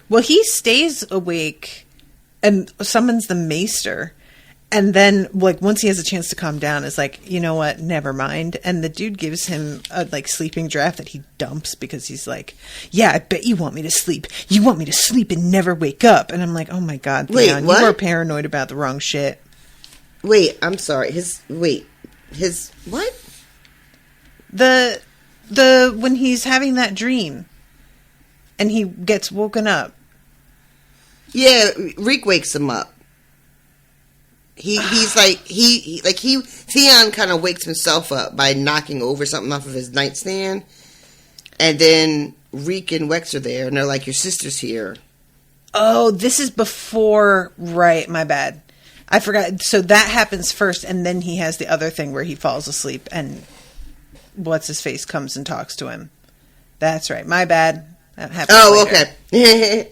well, he stays awake and summons the maester, and then like once he has a chance to calm down, is like, you know what, never mind. And the dude gives him a like sleeping draft that he dumps because he's like, yeah, I bet you want me to sleep. You want me to sleep and never wake up. And I'm like, oh my god, Theon, you are paranoid about the wrong shit. Wait, I'm sorry. His what? The when he's having that dream and he gets woken up. Yeah, Reek wakes him up. He's like Theon kind of wakes himself up by knocking over something off of his nightstand, and then Reek and Wex are there, and they're like, your sister's here. Oh, this is before, right? My bad. I forgot. So that happens first, and then he has the other thing where he falls asleep, and what's his face comes and talks to him. That's right. My bad. That happens. Oh, later. Okay.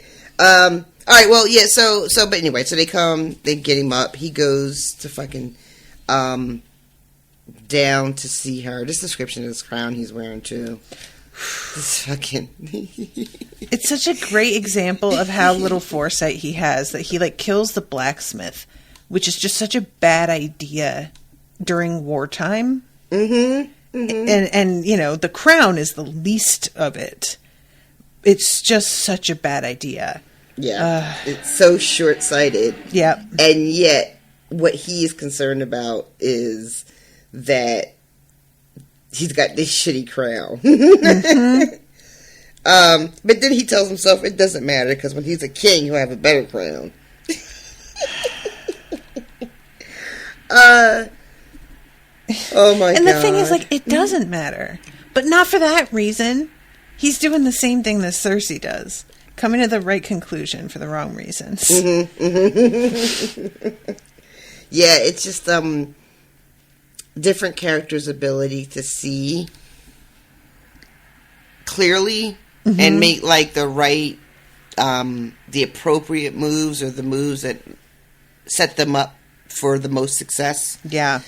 All right, well, yeah, so, but anyway, so they come, they get him up, he goes to fucking, down to see her. This description of this crown he's wearing, too. This fucking... It's such a great example of how little foresight he has, that he, like, kills the blacksmith, which is just such a bad idea during wartime. And, you know, the crown is the least of it. It's just such a bad idea. Yeah, it's so short-sighted. Yeah. And yet, what he is concerned about is that he's got this shitty crown. But then he tells himself it doesn't matter, because when he's a king, he'll have a better crown. Oh my god. And the thing is, like, it doesn't matter. But not for that reason. He's doing the same thing that Cersei does. Coming to the right conclusion for the wrong reasons. Yeah, it's just different characters' ability to see clearly and make like the right the appropriate moves or the moves that set them up for the most success. Yeah.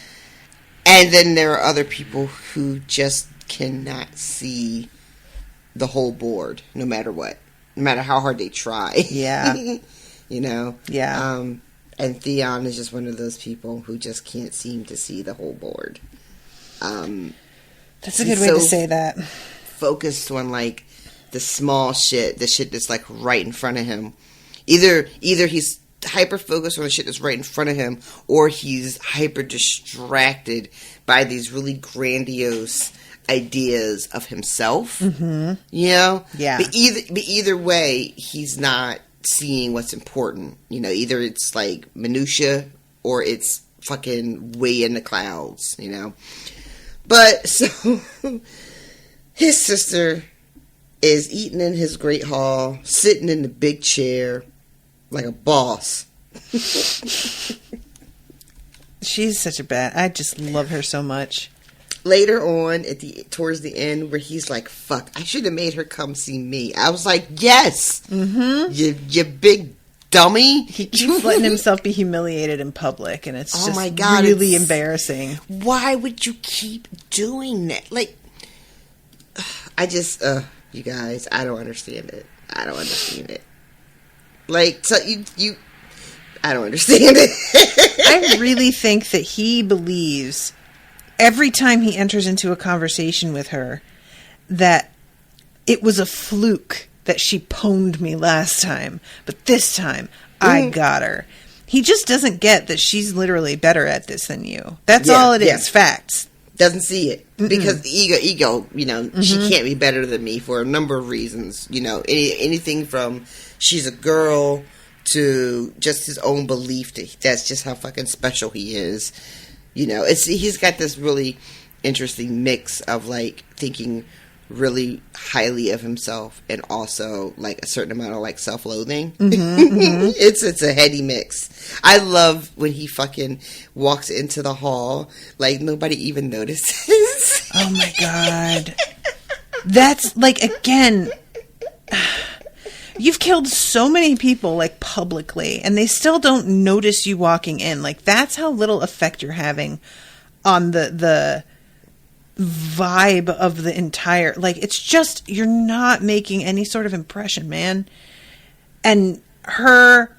And then there are other people who just cannot see the whole board, no matter what. No matter how hard they try. Yeah. You know? Yeah. And Theon is just one of those people who just can't seem to see the whole board. That's a good way to say that. Focused on, like, the small shit, the shit that's, like, right in front of him. Either he's hyper-focused on the shit that's right in front of him, or he's hyper-distracted by these really grandiose ideas of himself, you know? Yeah. But either way, he's not seeing what's important. You know, either it's like minutia or it's fucking way in the clouds, you know? But, so, his sister is eating in his great hall, sitting in the big chair, like a boss. She's such a I just love her so much. Later on, towards the end, where he's like, "Fuck, I should have made her come see me." I was like, "Yes, you big dummy." He keeps letting himself be humiliated in public, and it's just my God, really embarrassing. Why would you keep doing that? Like, I just, you guys, I don't understand it. I don't understand it. Like, so you, I don't understand it. I really think that he believes every time he enters into a conversation with her that it was a fluke that she pwned me last time, but this time I got her. He just doesn't get that she's literally better at this than you. That's all it is. Facts. Doesn't see it. Because the ego, you know, she can't be better than me for a number of reasons. You know, anything from she's a girl to just his own belief that that's just how fucking special he is. You know, he's got this really interesting mix of, like, thinking really highly of himself and also, like, a certain amount of, like, self-loathing. It's a heady mix. I love when he fucking walks into the hall, like, nobody even notices. Oh my God. That's, like, again, you've killed so many people, like, publicly, and they still don't notice you walking in. Like, that's how little effect you're having on the vibe of the entire, like, it's just, you're not making any sort of impression, man. And her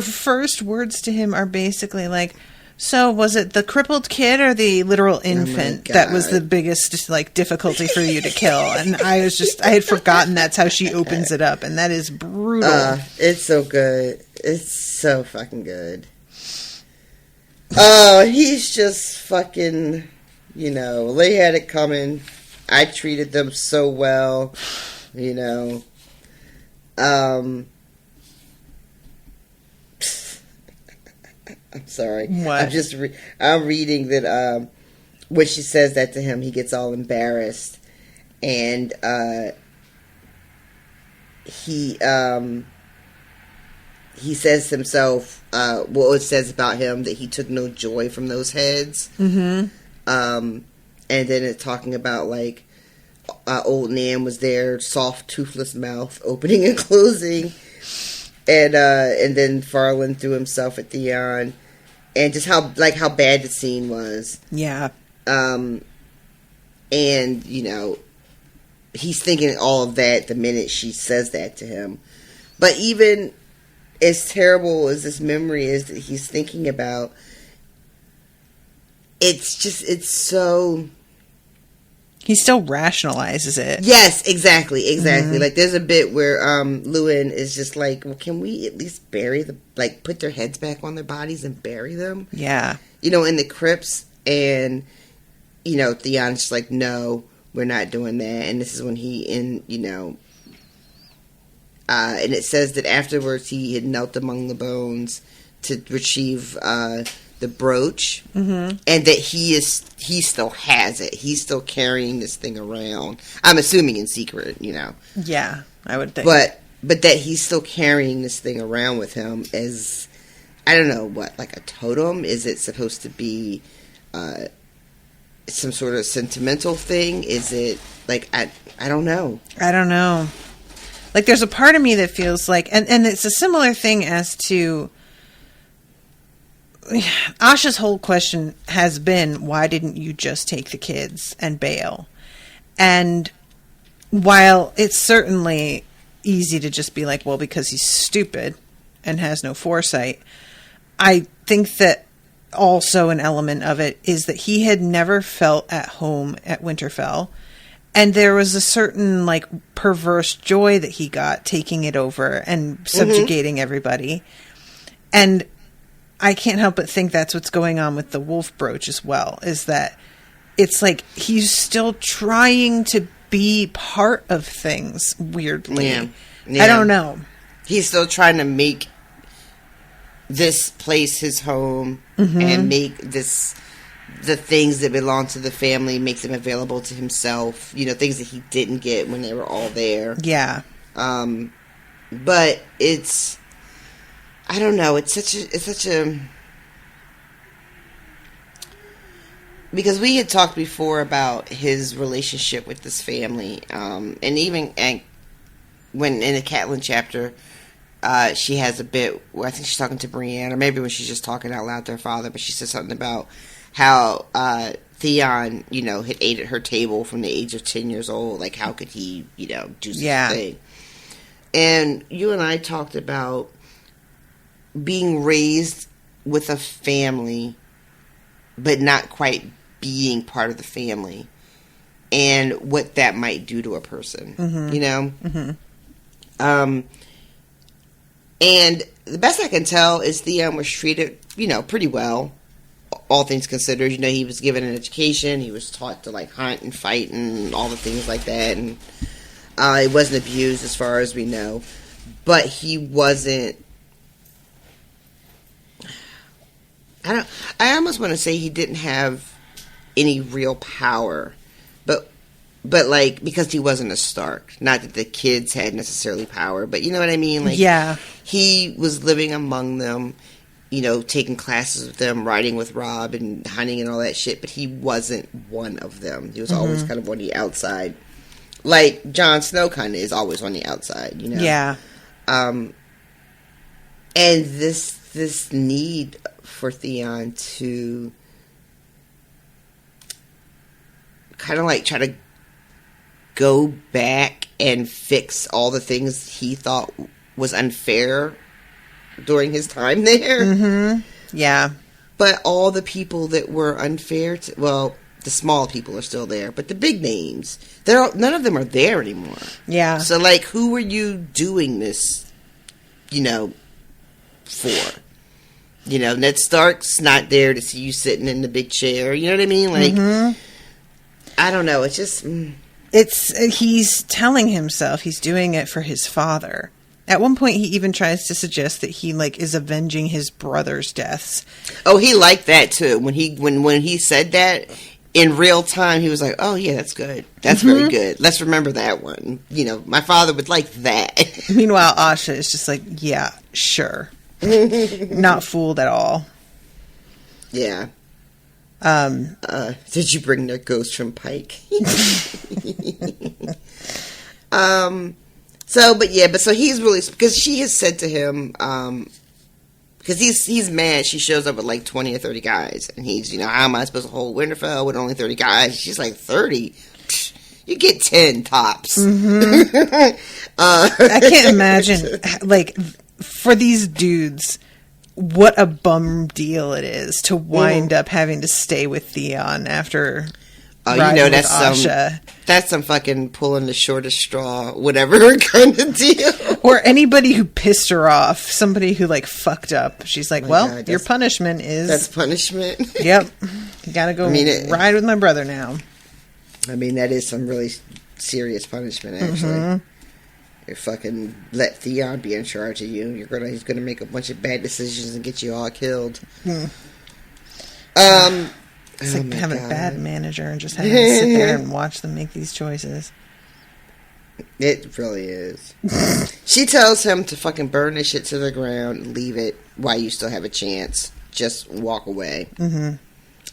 first words to him are basically like, so was it the crippled kid or the literal infant that was the biggest, like, difficulty for you to kill? And I had forgotten that's how she opens it up, and that is brutal. It's so good. It's so fucking good. Oh, he's just fucking, you know, they had it coming. I treated them so well, you know. I'm sorry. What? I'm reading that when she says that to him, he gets all embarrassed, and he says himself, what it says about him, that he took no joy from those heads. And then it's talking about, like, old Nan was there, soft, toothless mouth, opening and closing. And then Farland threw himself at Theon, and just how bad the scene was. Yeah. And, you know, he's thinking all of that the minute she says that to him. But even as terrible as this memory is that he's thinking about, it's so... He still rationalizes it. Yes, exactly. Like, there's a bit where Lewin is just like, well, can we at least put their heads back on their bodies and bury them? Yeah. You know, in the crypts. And, you know, Theon's just like, no, we're not doing that. And this is when and it says that afterwards he had knelt among the bones to retrieve the brooch, and that he still has it. He's still carrying this thing around. I'm assuming in secret, Yeah, I would think. But that he's still carrying this thing around with him as, I don't know, like a totem? Is it supposed to be some sort of sentimental thing? Is it, like, I don't know. I don't know. Like, there's a part of me that feels like, and it's a similar thing as to, Asha's whole question has been, why didn't you just take the kids and bail? And while it's certainly easy to just be like, well, because he's stupid and has no foresight, I think that also an element of it is that he had never felt at home at Winterfell. And there was a certain, like, perverse joy that he got taking it over and subjugating everybody. And I can't help but think that's what's going on with the wolf brooch as well, is that it's like he's still trying to be part of things, weirdly. Yeah. I don't know. He's still trying to make this place his home and make the things that belong to the family, make them available to himself. Things that he didn't get when they were all there. Yeah. But it's, I don't know. It's such a, because we had talked before about his relationship with this family, and even when in the Catelyn chapter, she has a bit where I think she's talking to Brienne, or maybe when she's just talking out loud to her father, but she says something about how Theon, had ate at her table from the age of 10 years old. Like, how could he, do such a thing? And you and I talked about being raised with a family, but not quite being part of the family, and what that might do to a person, And the best I can tell is Theon was treated, pretty well, all things considered. He was given an education. He was taught to, like, hunt and fight and all the things like that. And he wasn't abused as far as we know. But he wasn't... I almost want to say he didn't have any real power. But, like, because he wasn't a Stark. Not that the kids had necessarily power, but you know what I mean? Like, yeah. He was living among them, taking classes with them, riding with Robb and hunting and all that shit, but he wasn't one of them. He was always kind of on the outside. Like Jon Snow kind of is always on the outside, Yeah. And this need for Theon to kind of, like, try to go back and fix all the things he thought was unfair during his time there. Yeah. But all the people that were unfair to, well, the small people are still there, but the big names, none of them are there anymore. Yeah. So, like, who were you doing this, for? Ned Stark's not there to see you sitting in the big chair. You know what I mean? Like, I don't know. It's just... he's telling himself he's doing it for his father. At one point, he even tries to suggest that he, like, is avenging his brother's deaths. Oh, he liked that too. When he said that in real time, he was like, "Oh yeah, that's good. That's very good. Let's remember that one." My father would like that. Meanwhile, Asha is just like, "Yeah, sure." Not fooled at all. Yeah. Did you bring their ghost from Pike? So he's really, because she has said to him, because he's mad. She shows up with like 20 or 30 guys, and he's, how am I supposed to hold Winterfell with only 30 guys? She's like, 30? You get 10 tops. I can't imagine, like, for these dudes, what a bum deal it is to wind up having to stay with Theon after riding with Asha. That's some fucking pulling the shortest straw, whatever kind of deal. Or anybody who pissed her off, somebody who, like, fucked up. She's like, your punishment is... That's punishment? Yep. You gotta go ride with my brother now. I mean, that is some really serious punishment, actually. You fucking let Theon be in charge of you. He's gonna make a bunch of bad decisions and get you all killed. It's like having a bad manager and just having to sit there and watch them make these choices. It really is. She tells him to fucking burn this shit to the ground and leave it while you still have a chance. Just walk away. Mm-hmm. And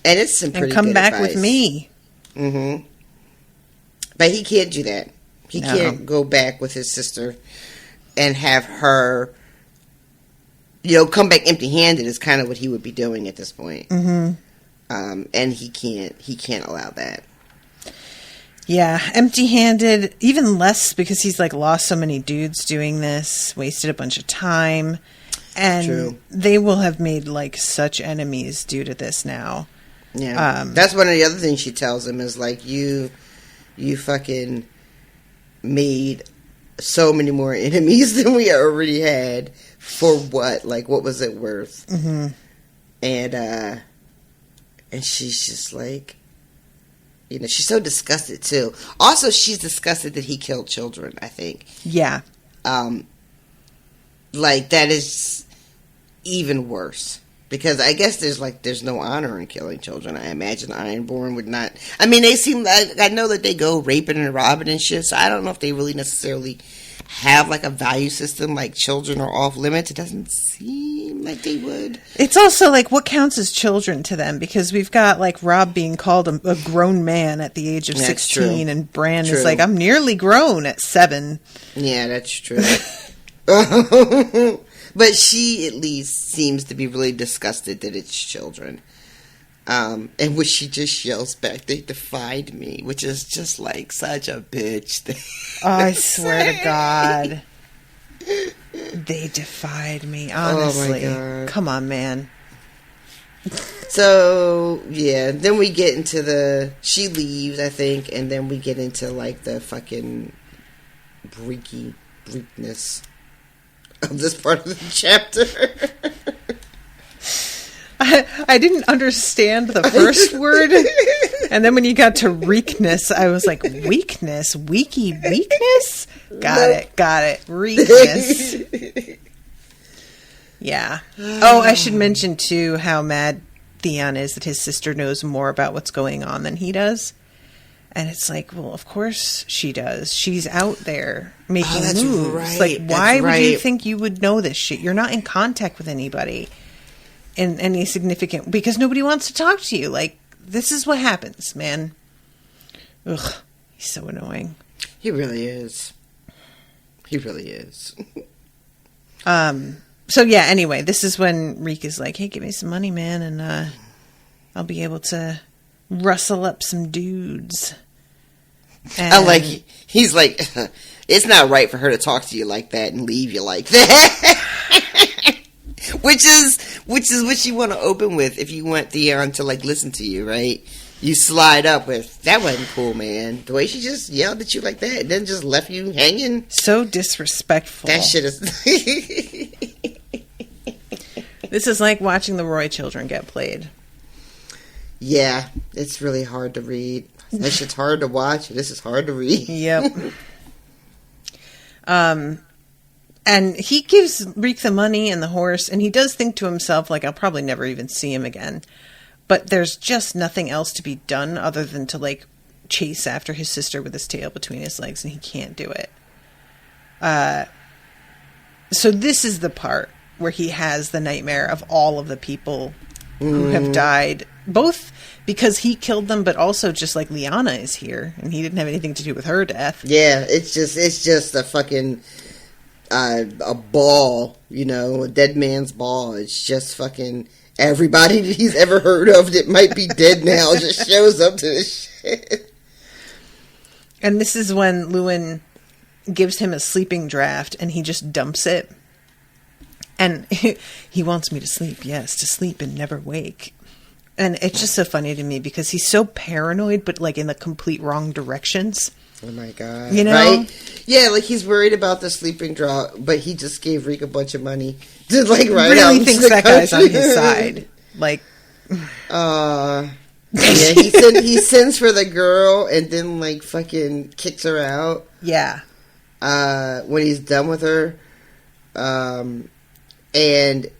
it's some pretty good advice. And come back with me. Mm-hmm. But he can't do that. He can't go back with his sister and have her, come back empty-handed is kind of what he would be doing at this point. Mm-hmm. And he can't allow that. Yeah, empty-handed, even less because he's like lost so many dudes doing this, wasted a bunch of time, and they will have made like such enemies due to this now. Yeah, that's one of the other things she tells him is like you fucking made so many more enemies than we already had. For what? Like, what was it worth? Mm-hmm. And she's just like. She's so disgusted, too. Also, she's disgusted that he killed children, I think. Yeah. Like, that is even worse. Because I guess there's no honor in killing children. I imagine Ironborn would not... I mean, they seem like... I know that they go raping and robbing and shit, so I don't know if they really necessarily have, like, a value system, like children are off limits. It doesn't seem like they would. It's also, like, what counts as children to them? Because we've got, like, Robb being called a grown man at the age of 16, and Bran is like, I'm nearly grown at 7. Yeah, that's true. But she, at least, seems to be really disgusted that it's children. And which she just yells back, they defied me, which is just like such a bitch thing. Oh, I swear to God. They defied me, honestly. Oh my God. Come on, man. So, yeah, then we get into she leaves, I think, and then we get into like the fucking bleakness of this part of the chapter. I didn't understand the first word, and then when you got to reekness, I was like, weakness? Weakness? Got it. Reekness. Yeah. Oh, I should mention, too, how mad Theon is that his sister knows more about what's going on than he does. And it's like, well, of course she does. She's out there making moves. Right. Like, why would you think you would know this shit? You're not in contact with anybody in any significant... Because nobody wants to talk to you. Like, this is what happens, man. Ugh. He's so annoying. He really is. So, yeah, anyway, this is when Reek is like, hey, give me some money, man, and I'll be able to rustle up some dudes. And I like, he's like, it's not right for her to talk to you like that and leave you like that. Which is what you want to open with if you want Theon to, like, listen to you, right? You slide up with, that wasn't cool, man. The way she just yelled at you like that and then just left you hanging. So disrespectful. That shit is... This is like watching the Roy children get played. Yeah, it's really hard to read. That shit's hard to watch. This is hard to read. Yep. And he gives Reek the money and the horse, and he does think to himself, like, I'll probably never even see him again. But there's just nothing else to be done other than to, like, chase after his sister with his tail between his legs, and he can't do it. So this is the part where he has the nightmare of all of the people who have died, both because he killed them, but also just like Lyanna is here, and he didn't have anything to do with her death. Yeah, it's just a fucking a ball, a dead man's ball. It's just fucking everybody that he's ever heard of that might be dead now just shows up to this shit. And this is when Luwin gives him a sleeping draft, and he just dumps it. And he wants me to sleep, yes, to sleep and never wake. And it's just so funny to me because he's so paranoid, but like in the complete wrong directions. Oh my God. Right? Yeah, like he's worried about the sleeping draught, but he just gave Reek a bunch of money to like ride out. Really thinks that guy's on his side. Like, yeah, he sends for the girl and then like fucking kicks her out. Yeah. When he's done with her. And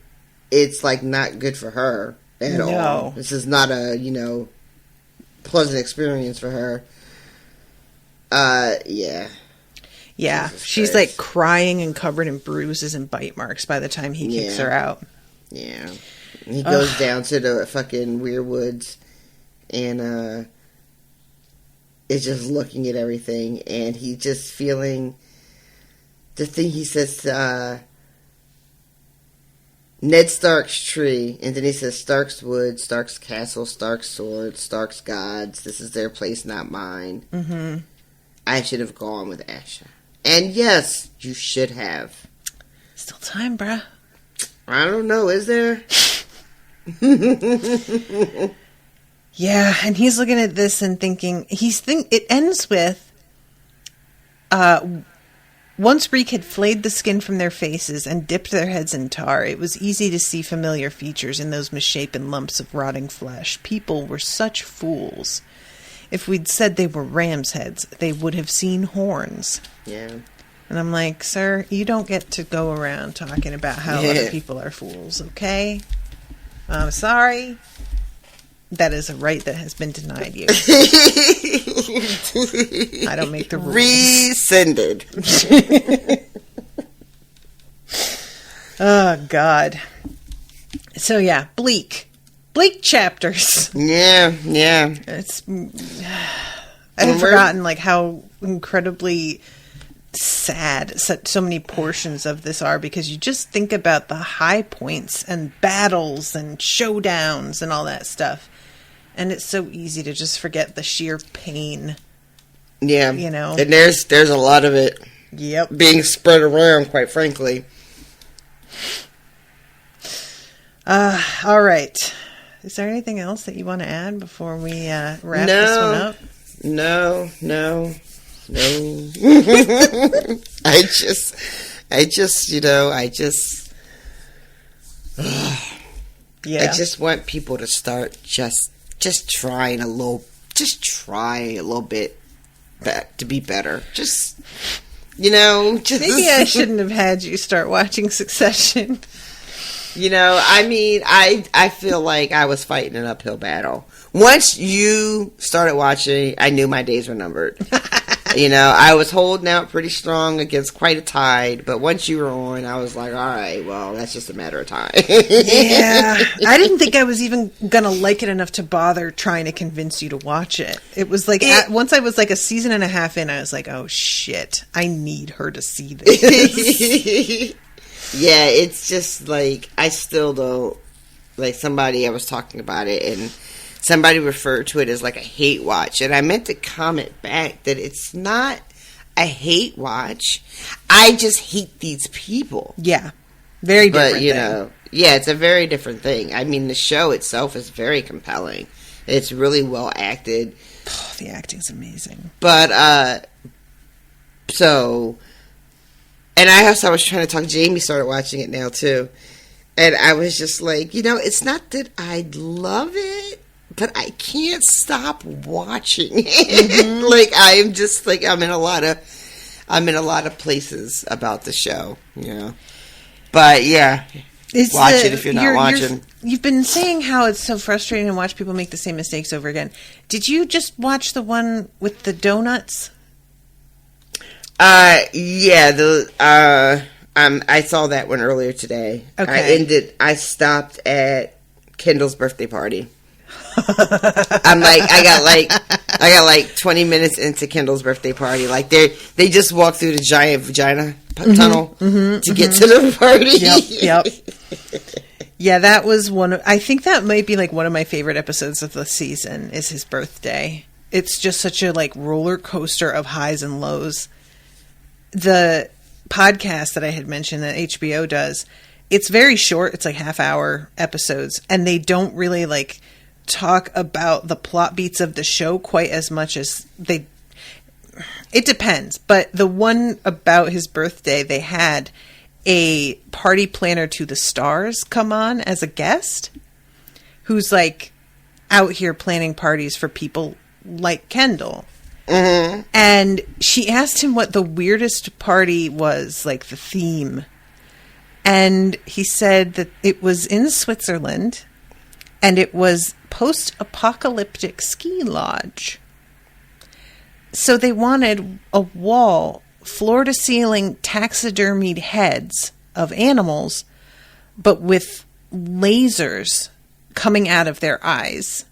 it's like not good for her at all. This is not a, pleasant experience for her. Yeah. Yeah, she's like crying and covered in bruises and bite marks by the time he kicks her out. Yeah. He goes down to the fucking Weirwoods and is just looking at everything, and he's just feeling the thing he says to Ned Stark's tree, and then he says Stark's wood, Stark's castle, Stark's sword, Stark's gods. This is their place, not mine. Mm-hmm. I should have gone with Asha. And yes, you should have. Still time, bruh. I don't know, is there? Yeah, and he's looking at this and thinking, it ends with, once Reek had flayed the skin from their faces and dipped their heads in tar, it was easy to see familiar features in those misshapen lumps of rotting flesh. People were such fools. If we'd said they were ram's heads, they would have seen horns. Yeah. And I'm like, sir, you don't get to go around talking about how other people are fools, okay? I'm sorry. That is a right that has been denied you. I don't make the rules. Rescinded. Oh, God. So, yeah, bleak chapters. Yeah. I had forgotten, like, how incredibly sad so many portions of this are, because you just think about the high points and battles and showdowns and all that stuff. And it's so easy to just forget the sheer pain. Yeah. And there's a lot of it. Yep. Being spread around, quite frankly. All right. Is there anything else that you want to add before we wrap this one up? No. I just want people to start just trying a little bit to be better. Maybe I shouldn't have had you start watching Succession. I feel like I was fighting an uphill battle. Once you started watching, I knew my days were numbered. I was holding out pretty strong against quite a tide, but once you were on, I was like, all right, well, that's just a matter of time. Yeah. I didn't think I was even going to like it enough to bother trying to convince you to watch it. It was like, once I was like a season and a half in, I was like, oh, shit, I need her to see this. Yeah, it's just like, I still don't, like, I was talking about it, and somebody referred to it as like a hate watch, and I meant to comment back that it's not a hate watch. I just hate these people. Yeah, very different. But it's a very different thing. I mean, the show itself is very compelling. It's really well acted. Oh, the acting's amazing. But and I was trying to talk. Jamie started watching it now too, and I was just like, it's not that I love it, but I can't stop watching it. Mm-hmm. Like, I'm just like, I'm in a lot of places about the show, But yeah, watch it if you're not watching. You've been saying how it's so frustrating to watch people make the same mistakes over again. Did you just watch the one with the donuts? Yeah. I saw that one earlier today. Okay. I stopped at Kendall's birthday party. I got like 20 minutes into Kendall's birthday party. Like they just walked through the giant vagina tunnel to get to the party. Yep. Yeah, that was I think that might be like one of my favorite episodes of the season is his birthday. It's just such a like roller coaster of highs and lows. The podcast that I had mentioned that HBO does, it's very short. It's like half-hour episodes, and they don't really like talk about the plot beats of the show quite as much as they. It depends, but the one about his birthday, they had a party planner to the stars come on as a guest, who's like out here planning parties for people like Kendall. Mm-hmm. And she asked him what the weirdest party was, like the theme. And he said that it was in Switzerland and it was post-apocalyptic ski lodge. So they wanted a wall, floor-to-ceiling taxidermied heads of animals, but with lasers coming out of their eyes.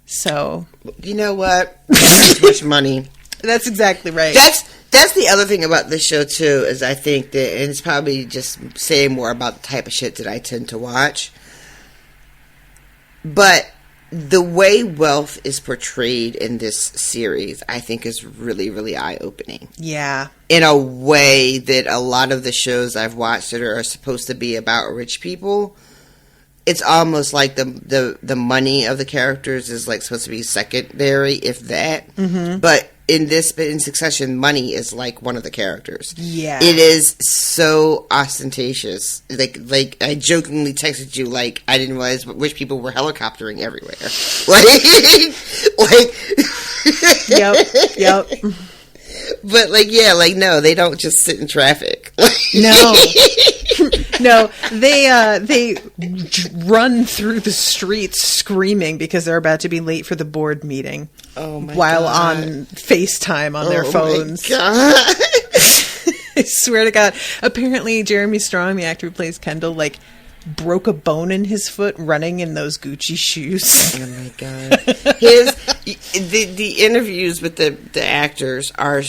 So, you know what? Too much money. That's exactly right. That's the other thing about this show too, is I think that, and it's probably just saying more about the type of shit that I tend to watch, but the way wealth is portrayed in this series, I think, is really, really eye-opening. Yeah. In a way that a lot of the shows I've watched that are supposed to be about rich people, it's almost like the money of the characters is like supposed to be secondary, if that. Mm-hmm. But in Succession, money is like one of the characters. Yeah. It is so ostentatious. Like I jokingly texted you, like, I didn't realize rich people were helicoptering everywhere. Yep. But no, they don't just sit in traffic. No. No, they run through the streets screaming because they're about to be late for the board meeting. Oh my while God. on FaceTime on their phones. My God. I swear to God. Apparently, Jeremy Strong, the actor who plays Kendall, broke a bone in his foot running in those Gucci shoes. Oh my God. The interviews with the actors are,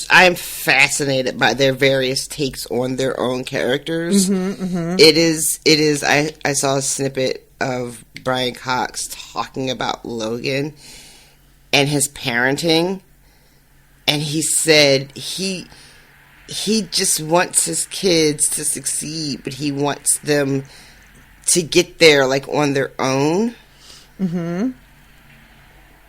I'm fascinated by their various takes on their own characters. Mm-hmm, mm-hmm. It is, I saw a snippet of Brian Cox talking about Logan and his parenting, and he said he just wants his kids to succeed, but he wants them to get there on their own. Mm-hmm.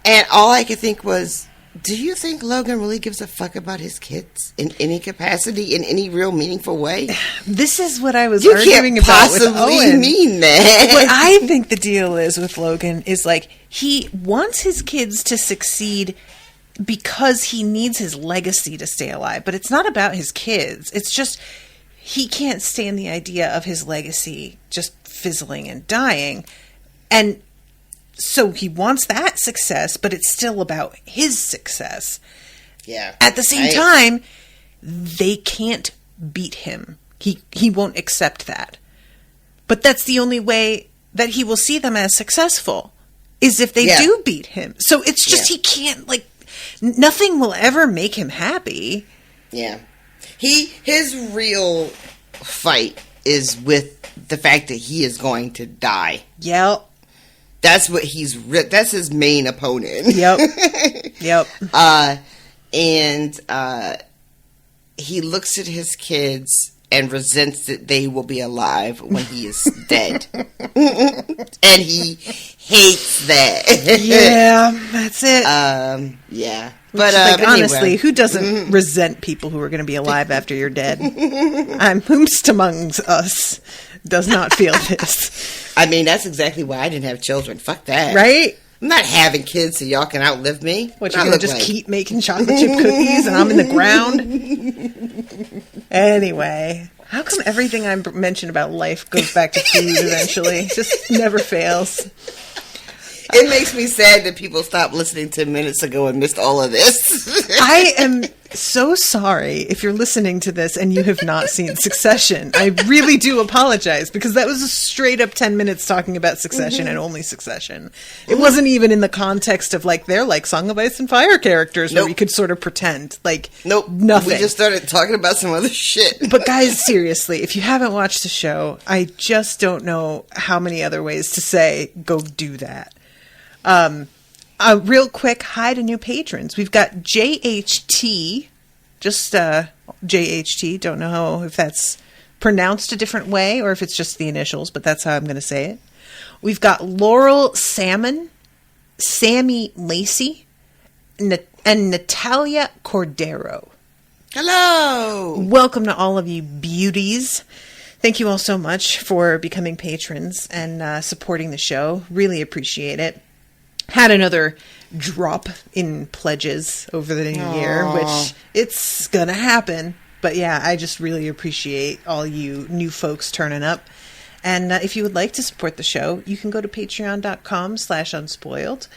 And all I could think was, do you think Logan really gives a fuck about his kids in any capacity, in any real meaningful way? This is what I was arguing about with Owen. You can't possibly mean that. What I think the deal is with Logan is he wants his kids to succeed because he needs his legacy to stay alive. But it's not about his kids. It's just he can't stand the idea of his legacy just fizzling and dying. And so he wants that success, but it's still about his success. Yeah. At the same time, they can't beat him. He won't accept that. But that's the only way that he will see them as successful, is if they do beat him. So it's just he can't, nothing will ever make him happy. Yeah. His real fight is with the fact that he is going to die. Yep. That's what that's his main opponent. Yep. And he looks at his kids and resents that they will be alive when he is dead. And he hates that. Yeah, that's it. Yeah. But honestly, who doesn't resent people who are going to be alive after you're dead? Whomst amongst us does not feel this. I mean, that's exactly why I didn't have children. Fuck that. Right? I'm not having kids so y'all can outlive me. What, you're going to just keep making chocolate chip cookies and I'm in the ground? Anyway, how come everything I mention about life goes back to food eventually? Just never fails. It makes me sad that people stopped listening 10 minutes ago and missed all of this. I am so sorry if you're listening to this and you have not seen Succession. I really do apologize, because that was a straight up 10 minutes talking about Succession and only Succession. It wasn't even in the context of they're Song of Ice and Fire characters where we could sort of pretend. Nothing. We just started talking about some other shit. But guys, seriously, if you haven't watched the show, I just don't know how many other ways to say go do that. A real quick hi to new patrons. We've got JHT, just JHT. Don't know if that's pronounced a different way or if it's just the initials, but that's how I'm going to say it. We've got Laurel Salmon, Sammy Lacey, and Natalia Cordero. Hello! Welcome to all of you beauties. Thank you all so much for becoming patrons and supporting the show. Really appreciate it. Had another drop in pledges over the new year, which it's gonna happen. But yeah, I just really appreciate all you new folks turning up. And if you would like to support the show, you can go to patreon.com/unspoiled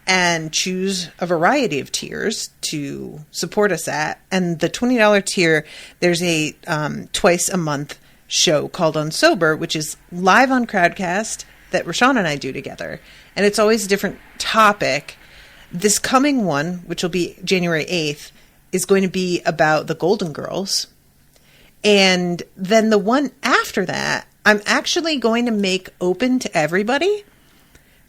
and choose a variety of tiers to support us at. And the $20 tier, there's a twice a month show called Unsober, which is live on Crowdcast that Rashawn and I do together. And it's always a different topic. This coming one, which will be January 8th, is going to be about the Golden Girls. And then the one after that, I'm actually going to make open to everybody.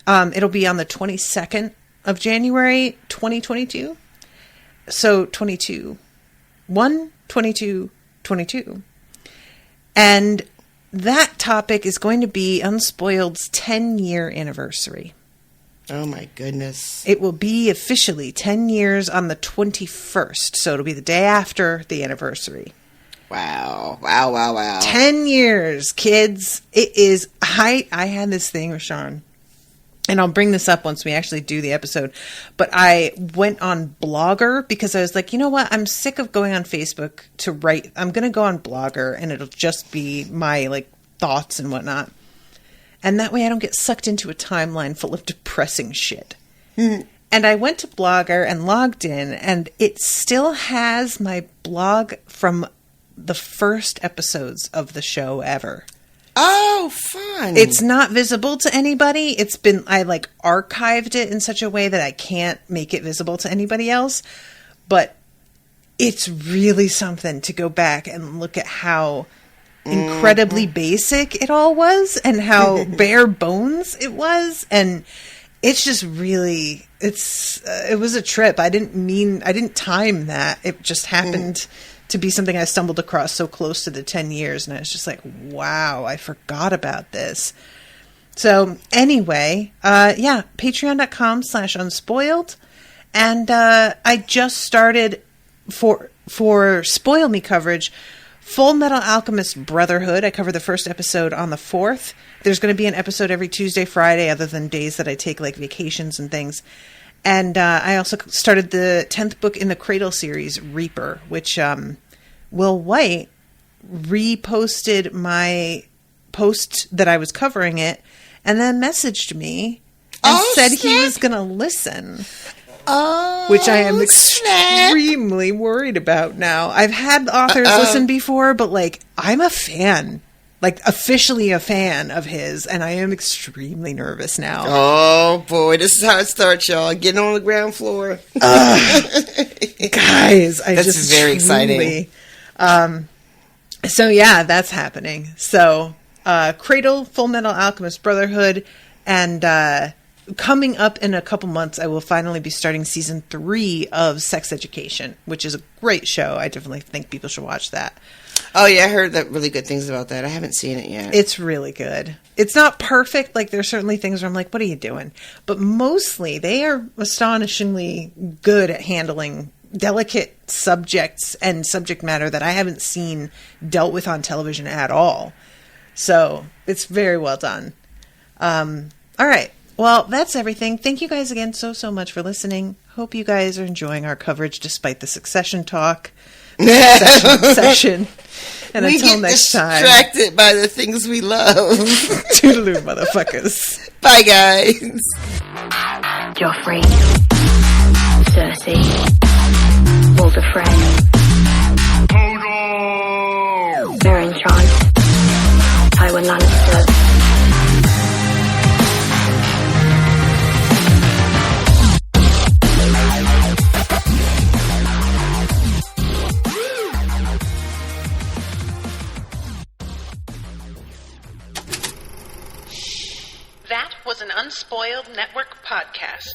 It'll be on the 22nd of January, 2022. So 22. 1, 22, 22. And that topic is going to be Unspoiled's 10-year anniversary. Oh, my goodness. It will be officially 10 years on the 21st. So it'll be the day after the anniversary. Wow. Wow, wow, wow. 10 years, kids. It is. I had this thing, Rashawn, and I'll bring this up once we actually do the episode, but I went on Blogger because I was like, you know what? I'm sick of going on Facebook to write. I'm going to go on Blogger, and it'll just be my thoughts and whatnot. And that way I don't get sucked into a timeline full of depressing shit. And I went to Blogger and logged in, and it still has my blog from the first episodes of the show ever. Oh, fun. It's not visible to anybody. I archived it in such a way that I can't make it visible to anybody else. But it's really something to go back and look at how incredibly basic it all was and how bare bones it was. And it's just really, it was a trip. I didn't time that. It just happened to be something I stumbled across so close to the 10 years. And I was just like, wow, I forgot about this. So anyway, patreon.com/unspoiled. And I just started for Spoil Me coverage, Full Metal Alchemist Brotherhood. I covered the first episode on the 4th. There's going to be an episode every Tuesday, Friday, other than days that I take vacations and things. And I also started the 10th book in the Cradle series, Reaper, which Will White reposted my post that I was covering it and then messaged me and said he was going to listen. Which I am extremely worried about now. I've had authors listen before, but I'm a fan. Officially a fan of his, and I am extremely nervous now. Oh, boy. This is how it starts, y'all. Getting on the ground floor. Guys, That's very exciting. So, yeah, that's happening. So, Cradle, Full Metal Alchemist Brotherhood, and coming up in a couple months, I will finally be starting season 3 of Sex Education, which is a great show. I definitely think people should watch that. Oh, yeah, I heard really good things about that. I haven't seen it yet. It's really good. It's not perfect. There's certainly things where I'm like, what are you doing? But mostly, they are astonishingly good at handling delicate subjects and subject matter that I haven't seen dealt with on television at all. So, it's very well done. All right. Well, that's everything. Thank you guys again so much for listening. Hope you guys are enjoying our coverage despite the Succession talk. Succession. And we until next time. Distracted by the things we love. Toodaloo, motherfuckers. Bye, guys. Joffrey, Cersei, Walder Frey, Meryn Trant, Tywin Lannister. That was an Unspoiled Network podcast.